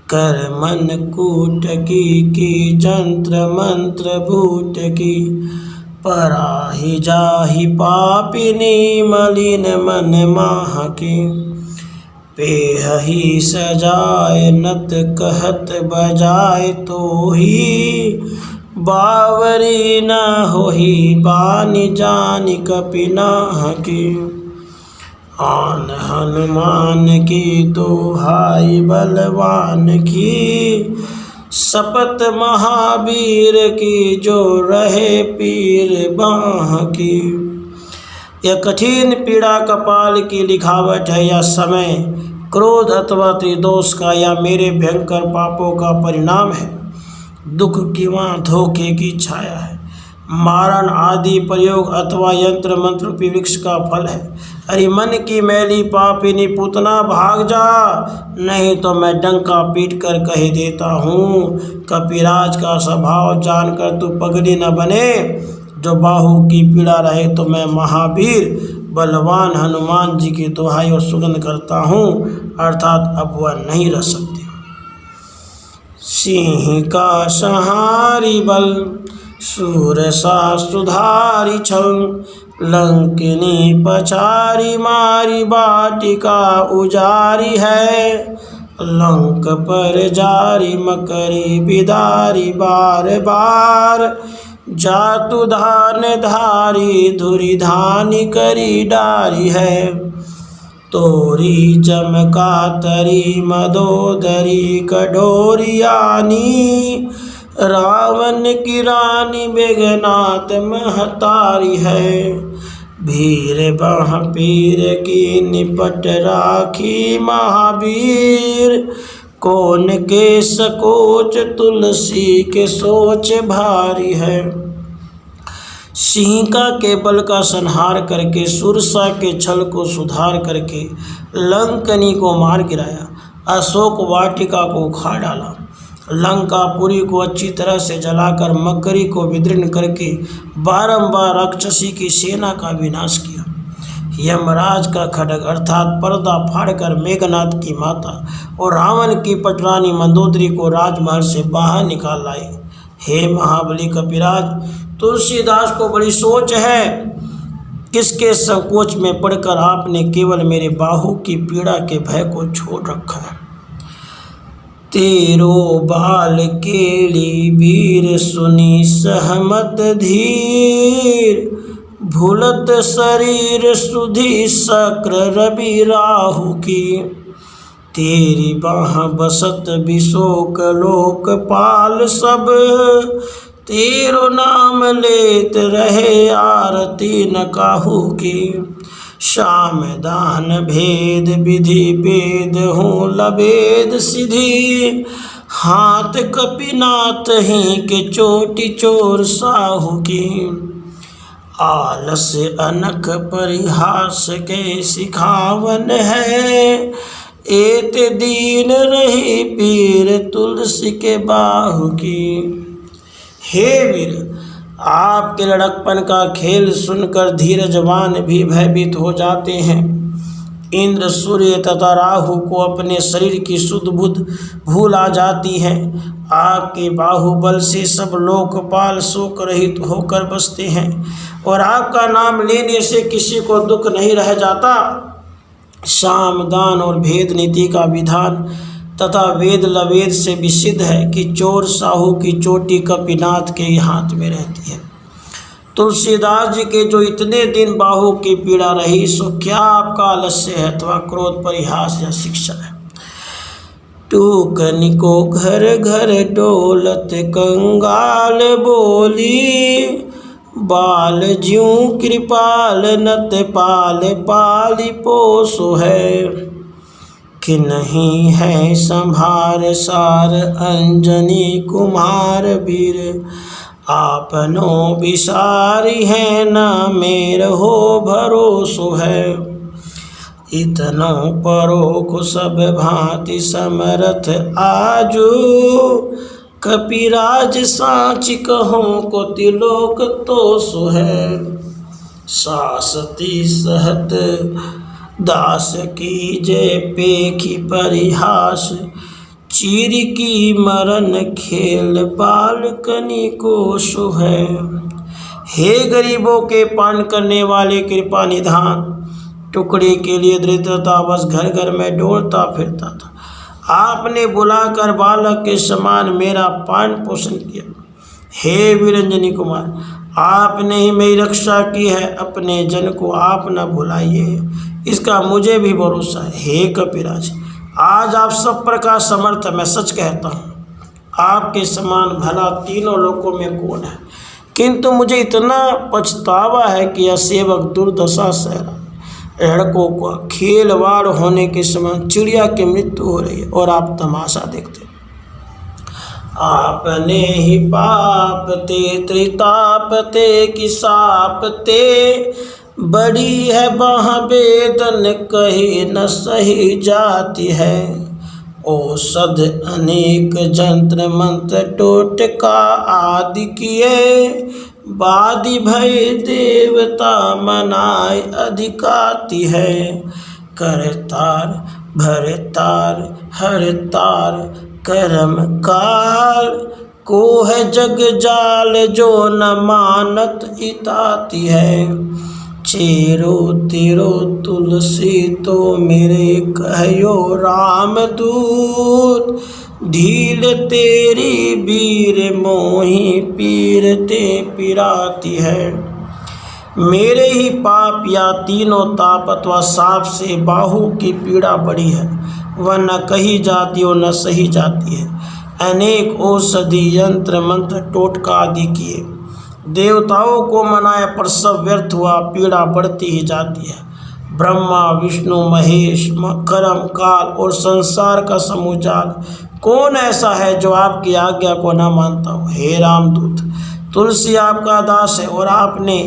[SPEAKER 1] कर मन कूट की जंत्र मंत्र भूत की, पराहि जाहि पापिनी मलिन मन माह की। पेहहि सजाए नत कहत बजाए तो ही, बावरी न होही बानी जानि कपि नाह की। आन हनुमान की दोहाई बलवान की, शपथ महावीर की जो रहे पीर बाह की। यह कठिन पीड़ा कपाल की लिखावट है या समय, क्रोध अथवा त्रिदोष का या मेरे भयंकर पापों का परिणाम है। दुख की वहाँ धोखे की छाया है, मारण आदि प्रयोग अथवा यंत्र मंत्र रूपी वृक्ष का फल है। अरे मन की मैली पापिनी पूतना भाग जा, नहीं तो मैं डंका पीट कर कह देता हूँ। कपिराज का स्वभाव जानकर तू पगड़ी न बने। जो बाहु की पीड़ा रहे तो मैं महावीर बलवान हनुमान जी की दुहाई और सुगंध करता हूँ, अर्थात अब वह नहीं रह सकते। सिंह का संहारी बल सूरसा सुधारी छल, लंकिनी पछारी मारी बाटिका उजारी है। लंक पर जारी मकरी बिदारी बार बार, जातु धान धारी धुरी धानी करी डारी है। तोरी चमका तरी मदोदरी कठोरियानी, रावण की रानी बेगनाथ महतारी है। भीर बाह पीर की निपट राखी महावीर, कौन के सकोच तुलसी के सोच भारी है। सिंहिका के बल का संहार करके, सुरसा के छल को सुधार करके लंकनी को मार गिराया, अशोक वाटिका को उखाड़ डाला, लंकापुरी को अच्छी तरह से जलाकर मकरी को विदीर्ण करके बारंबार राक्षसी की सेना का विनाश किया। यमराज का खड्ग अर्थात पर्दा फाड़कर मेघनाथ की माता और रावण की पटरानी मंदोदरी को राजमहल से बाहर निकाल लाए। हे महाबली कपिराज, तुलसीदास को बड़ी सोच है, किसके संकोच में पड़कर आपने केवल मेरे बाहु की पीड़ा के भय को छोड़ रखा है। तेरो बाल केली वीर सुनी सहमत धीर, भूलत शरीर सुधी शक्र रवि राहु की। तेरी बाह बसत विशोक लोकपाल सब, तेरो नाम लेत रहे आरती न काहू की। श्याम दान भेद विधि वेद हूँ लबेद सिद्धि, हाथ कपिनाथ ही के चोटी चोर साहू की। आलस अनख परिहास के सिखावन है, एत दीन रही पीर तुलसी के बाहु की। हे वीर, आपके लड़कपन का खेल सुनकर धीरजवान भी भयभीत हो जाते हैं। इंद्र, सूर्य तथा राहु को अपने शरीर की शुद्ध बुद्ध भूल आ जाती है। आपके बाहुबल से सब लोकपाल शोक रहित होकर बसते हैं और आपका नाम लेने से किसी को दुख नहीं रह जाता। साम दान और भेद नीति का विधान तथा वेद लवेद से भी सिद्ध है कि चोर साहू की चोटी कपिनाथ के ही हाथ में रहती है। तुलसीदास जी के जो इतने दिन बाहु की पीड़ा रही, सो क्या आपका आलस्य है अथवा क्रोध परिहास या शिक्षा है। टूकनी को घर घर डोलत कंगाल बोली, बाल ज्यों कृपाल नत पाल पाली पोसो है। कि नहीं है संभार सार अंजनी कुमार वीर, आपनो विसारी है ना मेर हो भरोसो है। इतनो परोख सब भांति समरथ आजू, कपिराज साँच कहूँ को तिलोक तो सो है। सासती सहत दास की जय पेखी परिहास, चीर की मरण खेल बालकनी को सो है। हे गरीबों के पान करने वाले कृपा निधान, टुकड़े के लिए धृतराष्ट्र बस घर घर में डोलता फिरता था। आपने बुलाकर बालक के समान मेरा पालन पोषण किया। हे विरंजनी कुमार, आपने ही मेरी रक्षा की है, अपने जन को आप न भुलाइए, इसका मुझे भी भरोसा है। हे कपिराज, आज आप सब प्रकार समर्थ, मैं सच कहता हूँ आपके समान भला तीनों लोकों में कौन है। किंतु मुझे इतना पछतावा है कि यह सेवक दुर्दशा सह रहा। लड़कों का खेलवाड़ होने के समान चिड़िया की मृत्यु हो रही है और आप तमाशा देखते। आपने ही पाप ते त्रिताप ते कि साप ते, बड़ी है बाह वेदन कही न सही जाती है। औषध अनेक जंत्र मंत्र टोटका आदि किए, बादि भय देवता मनाए अधिकाती है। करतार भरतार हरतार करम काल, को है जग जाल जो न मानत इताती है। चेरो तेरो तुलसी तो मेरे कहो राम दूत, ढील तेरी वीर मोही पीर ते पिराती है। मेरे ही पाप या तीनों ताप अथवा साप से बाहु की पीड़ा बड़ी है, वह न कही जाती और न सही जाती है। अनेक औषधि यंत्र मंत्र टोटका आदि किए, देवताओं को मनाए पर सब व्यर्थ हुआ, पीड़ा बढ़ती ही जाती है। ब्रह्मा विष्णु महेश करम काल और संसार का समूह जाल, कौन ऐसा है जो आपकी आज्ञा को न मानता हो। हे रामदूत, तुलसी आपका दास है और आपने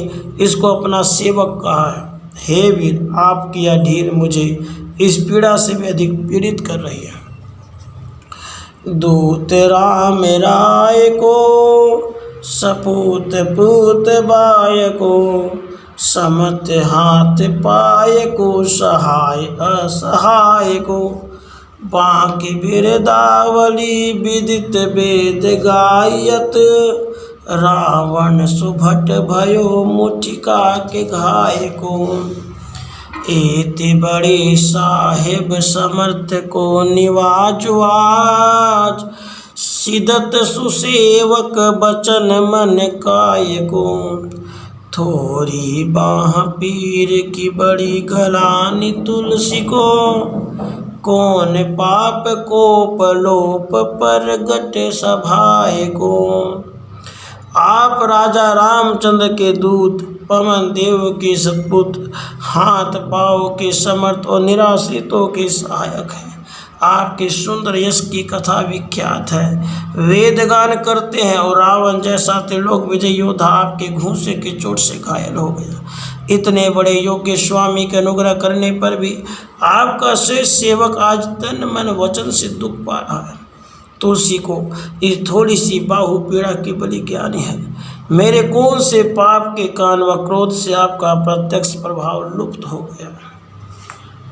[SPEAKER 1] इसको अपना सेवक कहा है। हे वीर, आपकी यह ढील मुझे इस पीड़ा से भी अधिक पीड़ित कर रही है। दूत राम राय को, सपूत पूत बाय को, समत हाथ पाय को, सहाय असहाय को। बांकी बिरदावली विदित वेद गायत, रावण सुभट भयो मुठिका के घाय को। एति बड़े साहेब समर्थ को निवाजु आज, सिदत सुसेवक बचन मन काय को। थोरी बाह पीर की बड़ी गलानी तुलसी को, कौन पाप कोप लोप परगट सभाए को। आप राजा रामचंद्र के दूत, पवन देव के सपूत, हाथ पाँव के समर्थ और निराश्रितों के सहायक हैं। आपके सुंदर यश की कथा विख्यात है। वेदगान करते हैं और रावण जैसा त्रिलोक विजय योद्धा आपके घूंसे की चोट से घायल हो गया। इतने बड़े योग्य स्वामी के अनुग्रह करने पर भी आपका श्रेष्ठ सेवक आज तन मन वचन से दुख पा रहा है। तुलसी को इस थोड़ी सी बाहु पीड़ा की बलि ज्ञानी है। मेरे कौन से पाप के कारण व क्रोध से आपका प्रत्यक्ष प्रभाव लुप्त हो गया।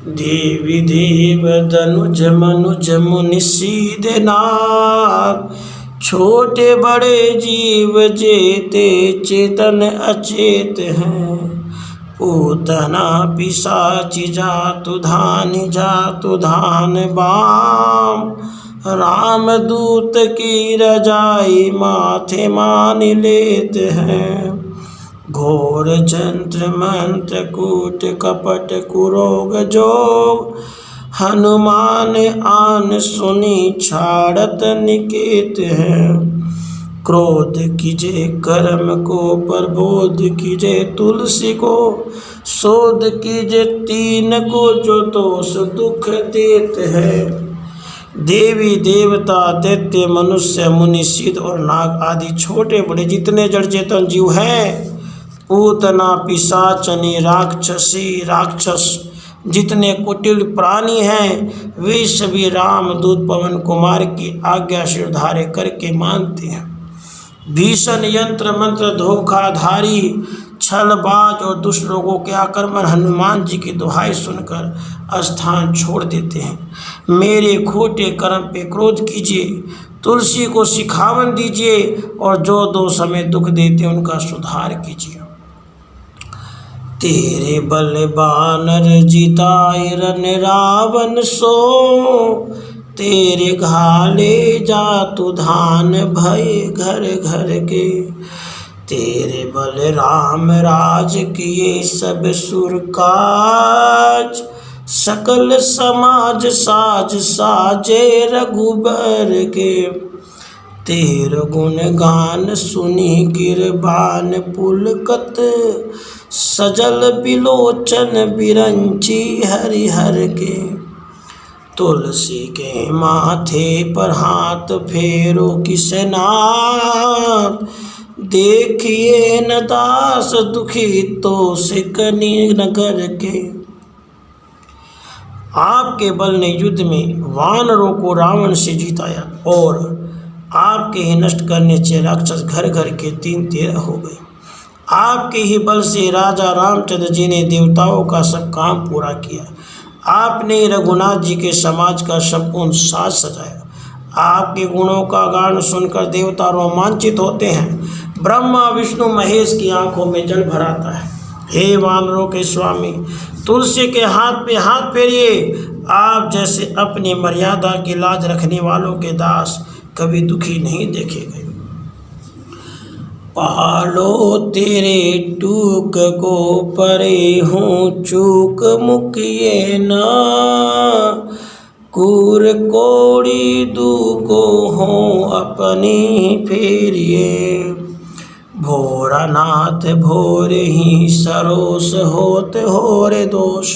[SPEAKER 1] देवी देव धनुज मनुज मुनि सीधे नाग, छोटे बड़े जीव जेते चेतन अचेत हैं। पूतना पिशाची जातु धान बाम, रामदूत की रजाई माथे मान लेते हैं। घोर जंत्र मंत्र कूट कपट कुरोग जोग, हनुमान आन सुनी छाड़त निकेत हैं। क्रोध कीजे कर्म को प्रबोध कीजे तुलसी को, शोध कीजे तीन को जो दोष दुख देते हैं। देवी देवता दैत्य मनुष्य मुनि सिद्ध और नाग आदि छोटे बड़े जितने जड़ चेतन जीव हैं, पूतना पिशाचनी राक्षस जितने कुटिल प्राणी हैं, वे सभी रामदूत पवन कुमार की आज्ञा सिरधारे करके मानते हैं। भीषण यंत्र मंत्र धोखाधारी छलबाज और दुष्ट लोगों के आक्रमण हनुमान जी की दुहाई सुनकर स्थान छोड़ देते हैं। मेरे खोटे कर्म पे क्रोध कीजिए, तुलसी को सिखावन दीजिए और जो दोष हमें दुख देते उनका सुधार कीजिए। तेरे बल बानर जिताए रन रावण सो, तेरे घाले जातु धान भय घर घर के। तेरे बल राम राज किए सब सुर काज, सकल समाज साज साजे रघुबर के। तेर गुण गान सुनी गिरबान पुलकत, सजल बिलोचन बिरंची हरिहर के। तुलसी के माथे पर हाथ फेरो किसनाथ, देखिए न दास दुखी तो सिकनी नगर के। आपके बल ने युद्ध में वानरों को रावण से जीताया और आपके ही नष्ट करने से राक्षस घर घर के 3-13 हो गए। आपके ही बल से राजा रामचंद्र जी ने देवताओं का सब काम पूरा किया। आपने रघुनाथ जी के समाज का संपूर्ण साज सजाया। आपके गुणों का गान सुनकर देवता रोमांचित होते हैं। ब्रह्मा विष्णु महेश की आंखों में जल भर आता है। हे वानरों के स्वामी, तुलसी के हाथ पे हाथ फेरिए। आप जैसे अपनी मर्यादा की लाज रखने वालों के दास कभी दुखी नहीं देखे गए। पालो तेरे टूक को परे हूँ चूक मुकिए ना, कूर कोड़ी दूको हों अपनी फेरिए। भोरानाथ भोर ही सरोस होत हो रे दोष,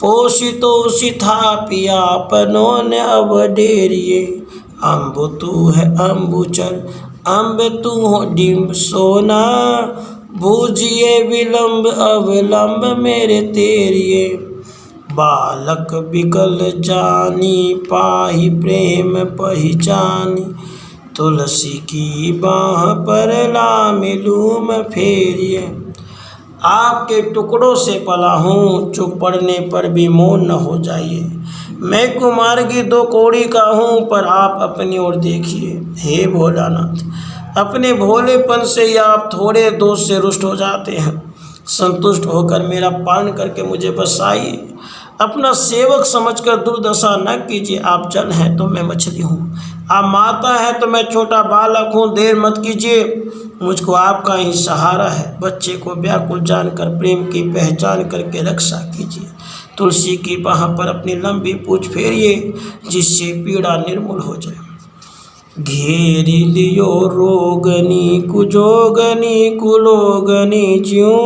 [SPEAKER 1] पोषितो था पिया पनों ने अब डेरिए। अम्बु तू है अम्बुचर अम्ब तू हो डिम्ब सोना, बूझिए विलम्ब अवलंब मेरे तेरिए। बालक बिकल जानी पाहि प्रेम पहिचानी, तुलसी की बाह पर लामे लूम फेरिए। आपके टुकड़ों से पला हूँ, चुप पड़ने पर भी मौन न हो जाइए। मैं कुमार की दो कौड़ी का हूँ, पर आप अपनी ओर देखिए। हे भोलानाथ, अपने भोलेपन से या आप थोड़े दोष से रुष्ट हो जाते हैं। संतुष्ट होकर मेरा पालन करके मुझे बसाइए। अपना सेवक समझकर दुर्दशा न कीजिए। आप जल हैं तो मैं मछली हूँ, आप माता है तो मैं छोटा बालक हूँ। देर मत कीजिए, मुझको आपका ही सहारा है। बच्चे को व्याकुल जानकर प्रेम की पहचान करके रक्षा कीजिए। तुलसी की बाह पर अपनी लंबी पूंछ फेरिए, जिससे पीड़ा निर्मूल हो जाए। घेरी लियो रोगनी कुजोगनी कुलोगनी ज्यों,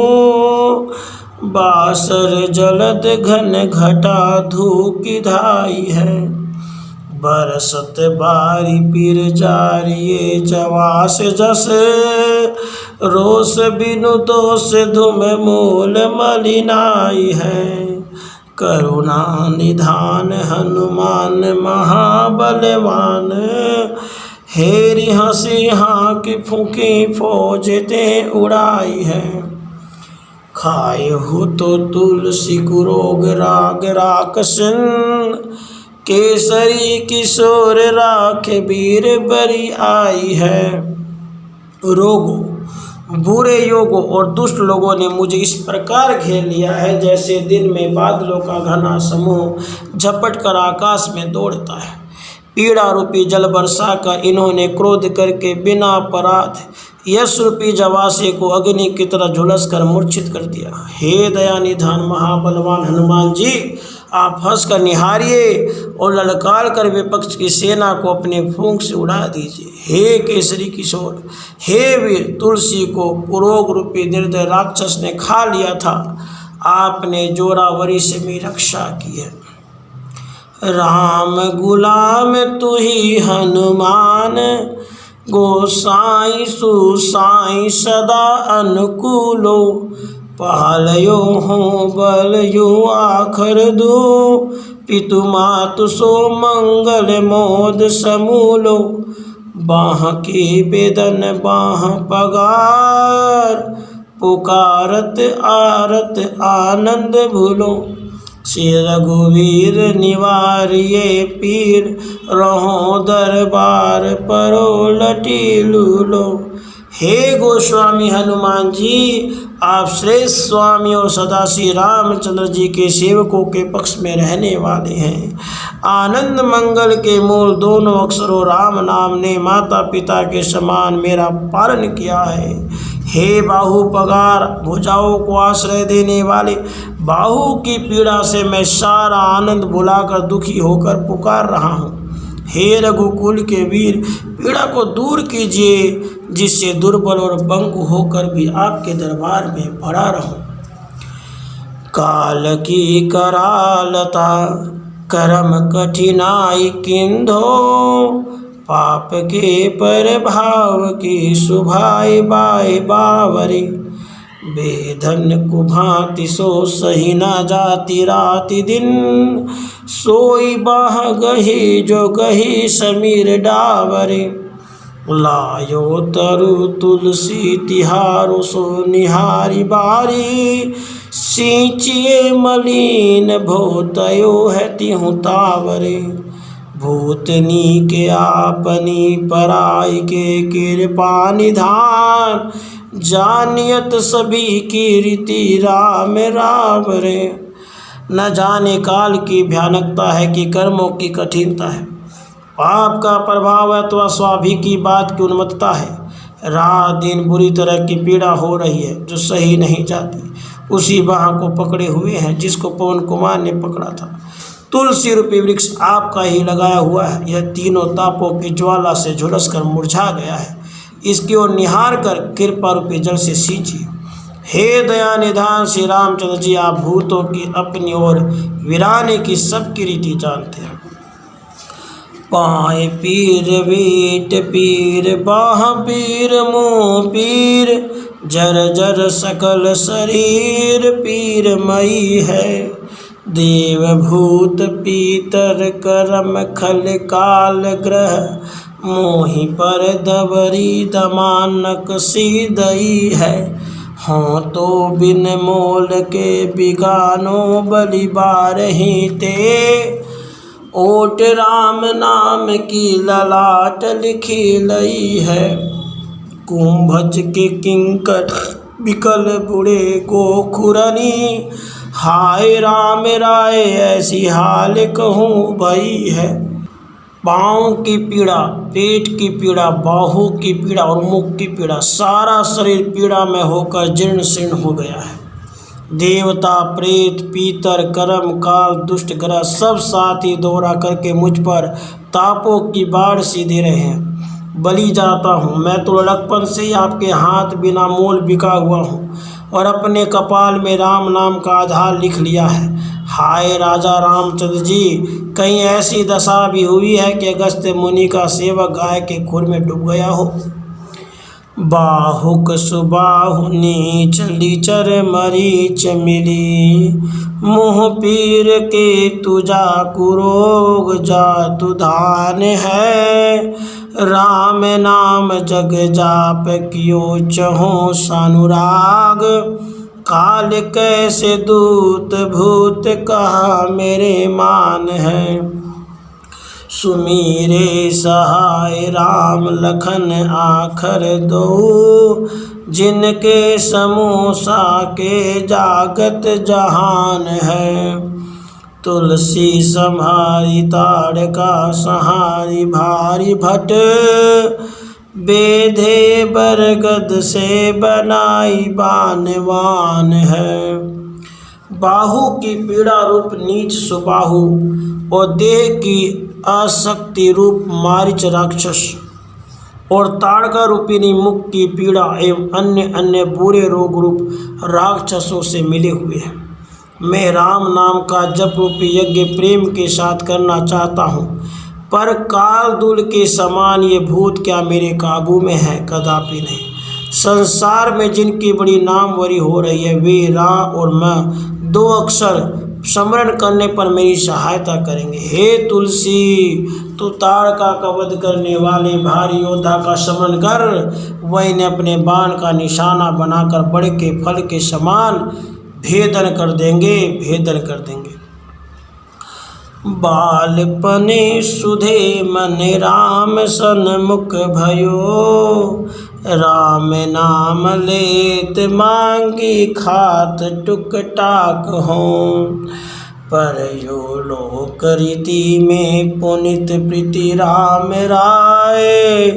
[SPEAKER 1] बासर जलद घन घटा धूप की धाई है। बरसत बारी पीर जारिये जवास जस, रोष बिनु दोष धूम मूल मलिनाई है। करुणा निधान हनुमान महाबलवान, हेरी हंसी हाँक फूकी फौज ते उड़ाई है। खाए हो तो तुलसी कुरोग राग राकसन, केसरी किशोर राख वीर बरी आई है। रोगों, बुरे योगों और दुष्ट लोगों ने मुझे इस प्रकार घेर लिया है, जैसे दिन में बादलों का घना समूह झपट कर आकाश में दौड़ता है। पीड़ा रूपी जल बरसा कर इन्होंने क्रोध करके बिना अपराध यश रूपी जवासे को अग्नि की तरह झुलस कर मूर्छित कर दिया। हे दया निधान महाबलवान हनुमान जी, आप हंस कर निहारिए और ललकार कर विपक्ष की सेना को अपने फूंक से उड़ा दीजिए। हे केसरी किशोर, हे वीर, तुलसी को पुरोग रूपी निर्दय राक्षस ने खा लिया था। आपने जोरावरी से मेरी रक्षा की है। राम गुलाम तू ही हनुमान, गोसाई सुसाई सदा अनुकूलो। पालयो हो बलयो आखर दो, पितु मातु सो मंगल मोद समूलो। बाह की बेदन बाह पगार, पुकारत आरत आनंद भूलो। श्री रघुवीर निवारिये पीर, रहो दरबार परो लटी लूलो। हे गोस्वामी हनुमान जी, आप श्रेष्ठ स्वामी और सदा श्री रामचंद्र जी के सेवकों के पक्ष में रहने वाले हैं। आनंद मंगल के मूल दोनों अक्षरों राम नाम ने माता पिता के समान मेरा पालन किया है। हे बाहु पगार, भुजाओं को आश्रय देने वाले, बाहु की पीड़ा से मैं सारा आनंद भुलाकर दुखी होकर पुकार रहा हूँ। हे रघुकुल के वीर, पीड़ा को दूर कीजिए, जिससे दुर्बल और बंग होकर भी आपके दरबार में पड़ा रहूं। काल की करालता कर्म कठिनाई किंधो, पाप के प्रभाव की सुभाई बाई बावरी। बेधन कुभांति सो सही न जाति राति दिन, सोई बाह गही जो गही समीर डावरे। लायो तरु तुलसी तिहारो सो निहारी बारी, सींचिए मलिन भोतयो है तिहु तावरे। भूतनी के आपनी पराई के कृपा निधान, जानियत सभी की रीति राम राम रे। न जाने काल की भयानकता है कि कर्मों की कठिनता है, पाप का प्रभाव अथवा स्वाभि की बात की उन्मत्तता है। रात दिन बुरी तरह की पीड़ा हो रही है, जो सही नहीं जाती। उसी बाह को पकड़े हुए हैं जिसको पवन कुमार ने पकड़ा था। तुलसी रूपी वृक्ष आपका ही लगाया हुआ है। यह तीनों तापों की ज्वाला से झुलस कर मुरझा गया है। इसकी ओर निहार कर कृपा रूपी जल से सींचिए। हे दया निधान श्री रामचंद्र जी, आप भूतों की अपनी ओर विराने की सबकी रीति जानते हैं। पाए पीर वीट पीर, बाह पीर मुँह पीर, जर जर सकल शरीर पीरमयी है। देव भूत पीतर करम खल काल ग्रह, मोहि पर दबरी दमानक सीदई है। हों तो बिन मोल के बिगानो बलि बारहि ते, ओट राम नाम की ललाट लिखी लई है। कुंभज के किंकर बिकल बुढ़े गोखुरनी, हाय राम राय ऐसी हाल कहूँ भई है। पाँव की पीड़ा, पेट की पीड़ा, बाहू की पीड़ा और मुख की पीड़ा, सारा शरीर पीड़ा में होकर जीर्ण शीर्ण हो गया है। देवता प्रेत पीतर कर्म काल दुष्ट ग्रह सब साथ ही दौरा करके मुझ पर तापों की बाढ़ सी दे रहे हैं। बलि जाता हूँ, मैं तो लड़कपन से ही आपके हाथ बिना मोल बिका हुआ हूँ और अपने कपाल में राम नाम का आधार लिख लिया है। हाय राजा रामचंद्र जी, कहीं ऐसी दशा भी हुई है कि अगस्त्य मुनि का सेवक गाय के खुर में डूब गया हो। बाहुक सुबाहु नीच लीचर मरीच मिली, मुँह पीर के तुजा कुरोग जातु धान है। राम नाम जग जाप कियो चहो सानुराग, काल कैसे दूत भूत कहा मेरे मान है। सुमीरे सहाय राम लखन आखर दो, जिनके समूसा के जागत जहान है। तुलसी संहारी ताड़का सहारी भारी भट, बेधे बरगद से बनाई बानवान है। बाहु की पीड़ा रूप नीच सुबाहु और देह की आसक्ति रूप मारीच राक्षस और ताड़का रूपिणी मुख की पीड़ा एवं अन्य अन्य बुरे रोग रूप राक्षसों से मिले हुए हैं। मैं राम नाम का जप रूपी यज्ञ प्रेम के साथ करना चाहता हूँ, पर काल दूल के समान ये भूत क्या मेरे काबू में है? कदापि नहीं। संसार में जिनकी बड़ी नामवरी हो रही है वे रा और म दो अक्षर स्मरण करने पर मेरी सहायता करेंगे। हे तुलसी, तू ताड़का का वध करने वाले भारी योद्धा का स्मरण कर, वही ने अपने बाण का निशाना बनाकर बड़े के फल के समान भेदन कर देंगे, भेदन कर देंगे। बालपने सुधे मन राम सन्मुख भयो, राम नाम लेत मांगी खात टुक टाक हों। पर यो लोक रीति में पुनित प्रीति राम राय,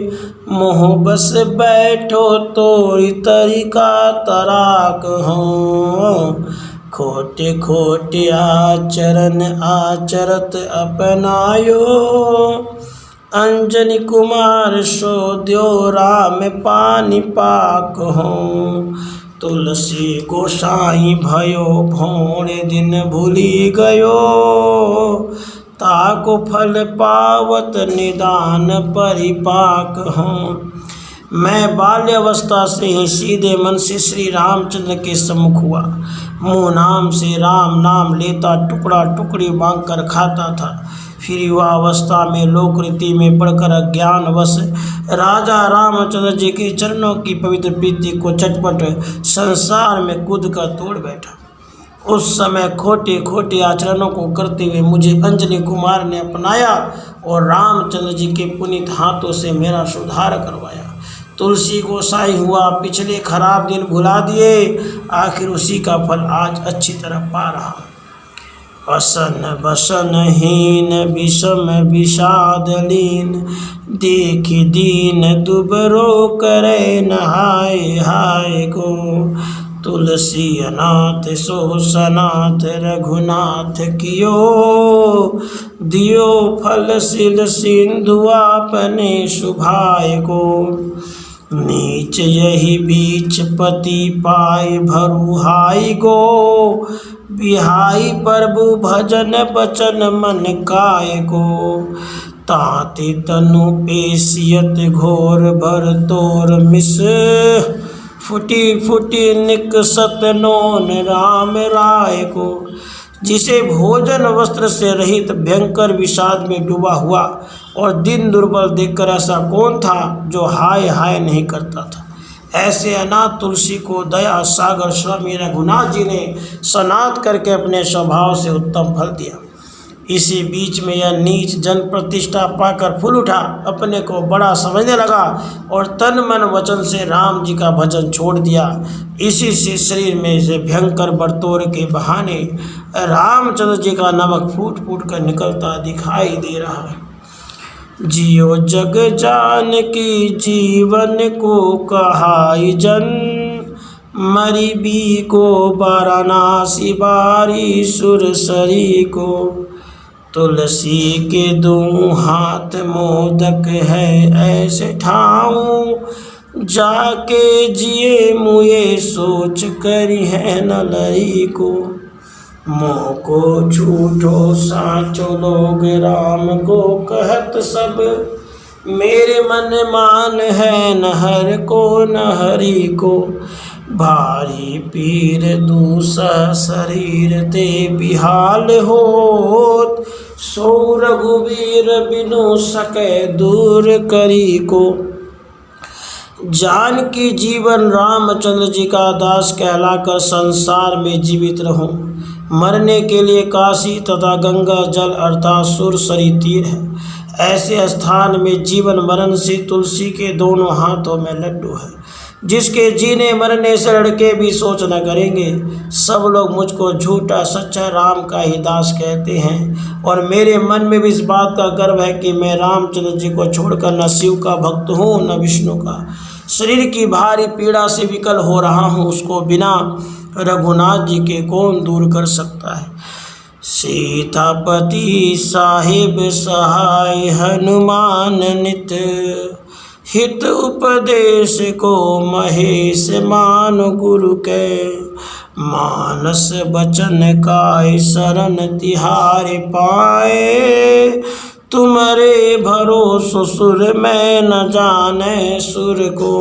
[SPEAKER 1] मोह बस बैठो तोरी तरीका तराक हों। खोटे खोटे आचरण आचरत अपनायो, अंजनी कुमार सो द्यो राम पानी पाक हों। तुलसी गोसाई भयो भोणे दिन भूली गयो, ताको फल पावत निदान परिपाक हों। मैं बाल्यावस्था से ही सीधे मन से श्री रामचंद्र के सम्मुख हुआ। मुँह नाम से राम नाम लेता टुकड़ा टुकड़ी मांग कर खाता था। फिर युवावस्था में लोक रीति में पढ़कर अज्ञानवश राजा रामचंद्र जी के चरणों की पवित्र प्रीति को चटपट संसार में कूद कर तोड़ बैठा। उस समय खोटे खोटे आचरणों को करते हुए मुझे अंजनी कुमार ने अपनाया और रामचंद्र जी के पुनीत हाथों से मेरा सुधार करवाया। तुलसी गोसाई हुआ, पिछले खराब दिन भुला दिए, आखिर उसी का फल आज अच्छी तरह पा रहा। असन बसन हीन विषम विषाद लीन, देख दीन दुबरो करे नहाय हाय को। तुलसी अनाथ सो सनाथ रघुनाथ कियो, दियो फल सिल सिंधु आपने शुभाय को। नीच यही बीच पति पाए भरुहाई गो, बिहाई प्रभु भजन बचन मन काय को। ताते तनु पेशियत घोर भर तोर मिस, फुटी फुटी निकसत नोन राम राय को। जिसे भोजन वस्त्र से रहित भयंकर विषाद में डूबा हुआ और दिन दुर्बल देखकर ऐसा कौन था जो हाय हाय नहीं करता था। ऐसे अनाथ तुलसी को दया सागर स्वामी रघुनाथ जी ने सनात करके अपने स्वभाव से उत्तम फल दिया। इसी बीच में यह नीच जन प्रतिष्ठा पाकर फूल उठा, अपने को बड़ा समझने लगा और तन मन वचन से राम जी का भजन छोड़ दिया। इसी से शरीर में से भयंकर बरतोर के बहाने रामचंद्र जी का नमक फूट फूट कर निकलता दिखाई दे रहा है। जियो जग जान की जीवन को कहाई जन, मरी बी को वाराणसी बारी सुरसरी को। तुलसी के दो हाथ मोदक है ऐसे ठाऊं, जाके जिए मुए सोच करी है न लरी को। मोह को झूठो साचो लोग राम को कहत सब, मेरे मन मान है न हर को न हरि को। भारी पीर दूसरा शरीर ते बिहाल होत, सो रघुवीर बिनु सके दूर करी को। जानकी जीवन रामचंद्र जी का दास कहलाकर संसार में जीवित रहूं। मरने के लिए काशी तथा गंगा जल अर्थात सुरसरी तीर है। ऐसे स्थान में जीवन मरण से तुलसी के दोनों हाथों में लड्डू है, जिसके जीने मरने से लड़के भी सोच न करेंगे। सब लोग मुझको झूठा सच्चा राम का ही दास कहते हैं और मेरे मन में भी इस बात का गर्व है कि मैं रामचंद्र जी को छोड़कर न शिव का भक्त हूँ न विष्णु का। शरीर की भारी पीड़ा से विकल हो रहा हूँ, उसको बिना रघुनाथ जी के कौन दूर कर सकता है। सीतापति साहिब सहाय हनुमान नित, हित उपदेश को महेश मान गुरु के। मानस बचन काय शरण तिहारे पाए, तुम्हारे भरोसो सुर में न जाने सुर को।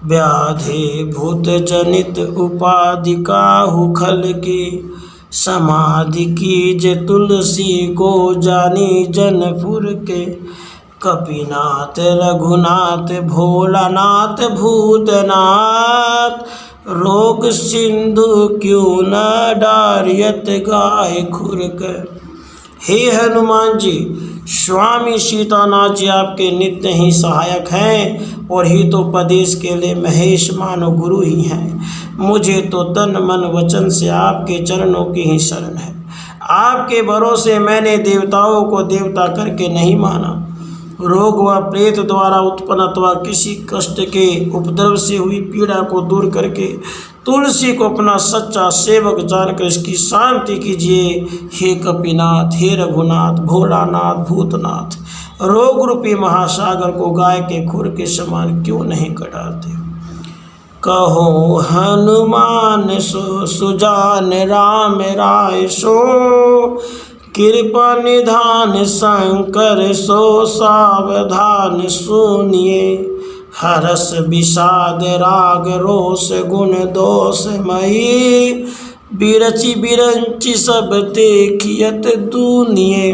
[SPEAKER 1] व्याधि भूत जनित उपाधि काहू खल की, समाधि कीज तुलसी को जानी जनपुर के। कपिनाथ रघुनाथ भोलानाथ भूतनाथ, रोग सिंधु क्यों न डारियत गाय खुरक। हे हनुमान जी, स्वामी सीतानाथ जी आपके नित्य ही सहायक हैं और हितोपदेश के लिए महेश मानो गुरु ही हैं। मुझे तो तन मन वचन से आपके चरणों की ही शरण है। आपके भरोसे मैंने देवताओं को देवता करके नहीं माना। रोग व प्रेत द्वारा उत्पन्न अथवा किसी कष्ट के उपद्रव से हुई पीड़ा को दूर करके तुलसी को अपना सच्चा सेवक जानकर इसकी शांति कीजिए। हे कपिनाथ, हे रघुनाथ, भोलानाथ, भूतनाथ, रोग रूपी महासागर को गाय के खुर के समान क्यों नहीं कटाते। कहो हनुमान सो सुजान राम राय सो, कृपा निधान शंकर सो सावधान सुनिए। हरस विषाद राग रोष गुण दोष मई, बिरचि बिरंचि सब देखियत दुनिये।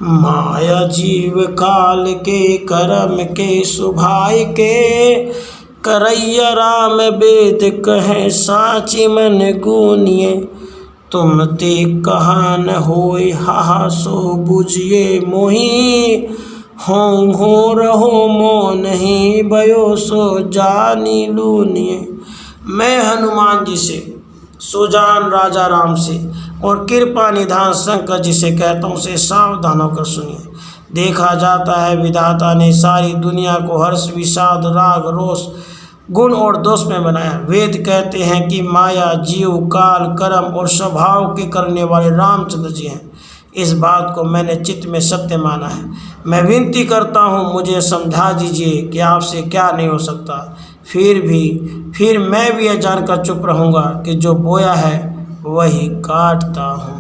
[SPEAKER 1] माया जीव काल के कर्म के सुभाय के, करैया राम वेद कहे साची मन गुनिये। तुम ते कहा न होय हा सो बुझिए मोही, हों हो रहो मो नहीं भयो सो जानी लूनिए। मैं हनुमान जी से, सुजान राजा राम से और कृपा निधान शंकर जी से कहता हूँ, से सावधान होकर सुनिए। देखा जाता है विधाता ने सारी दुनिया को हर्ष विषाद राग रोष गुण और दोष में बनाया। वेद कहते हैं कि माया जीव काल कर्म और स्वभाव के करने वाले रामचंद्र जी हैं। इस बात को मैंने चित्त में सत्य माना है। मैं विनती करता हूँ, मुझे समझा दीजिए कि आपसे क्या नहीं हो सकता। फिर मैं भी यह जानकर चुप रहूँगा कि जो बोया है वही काटता हूँ।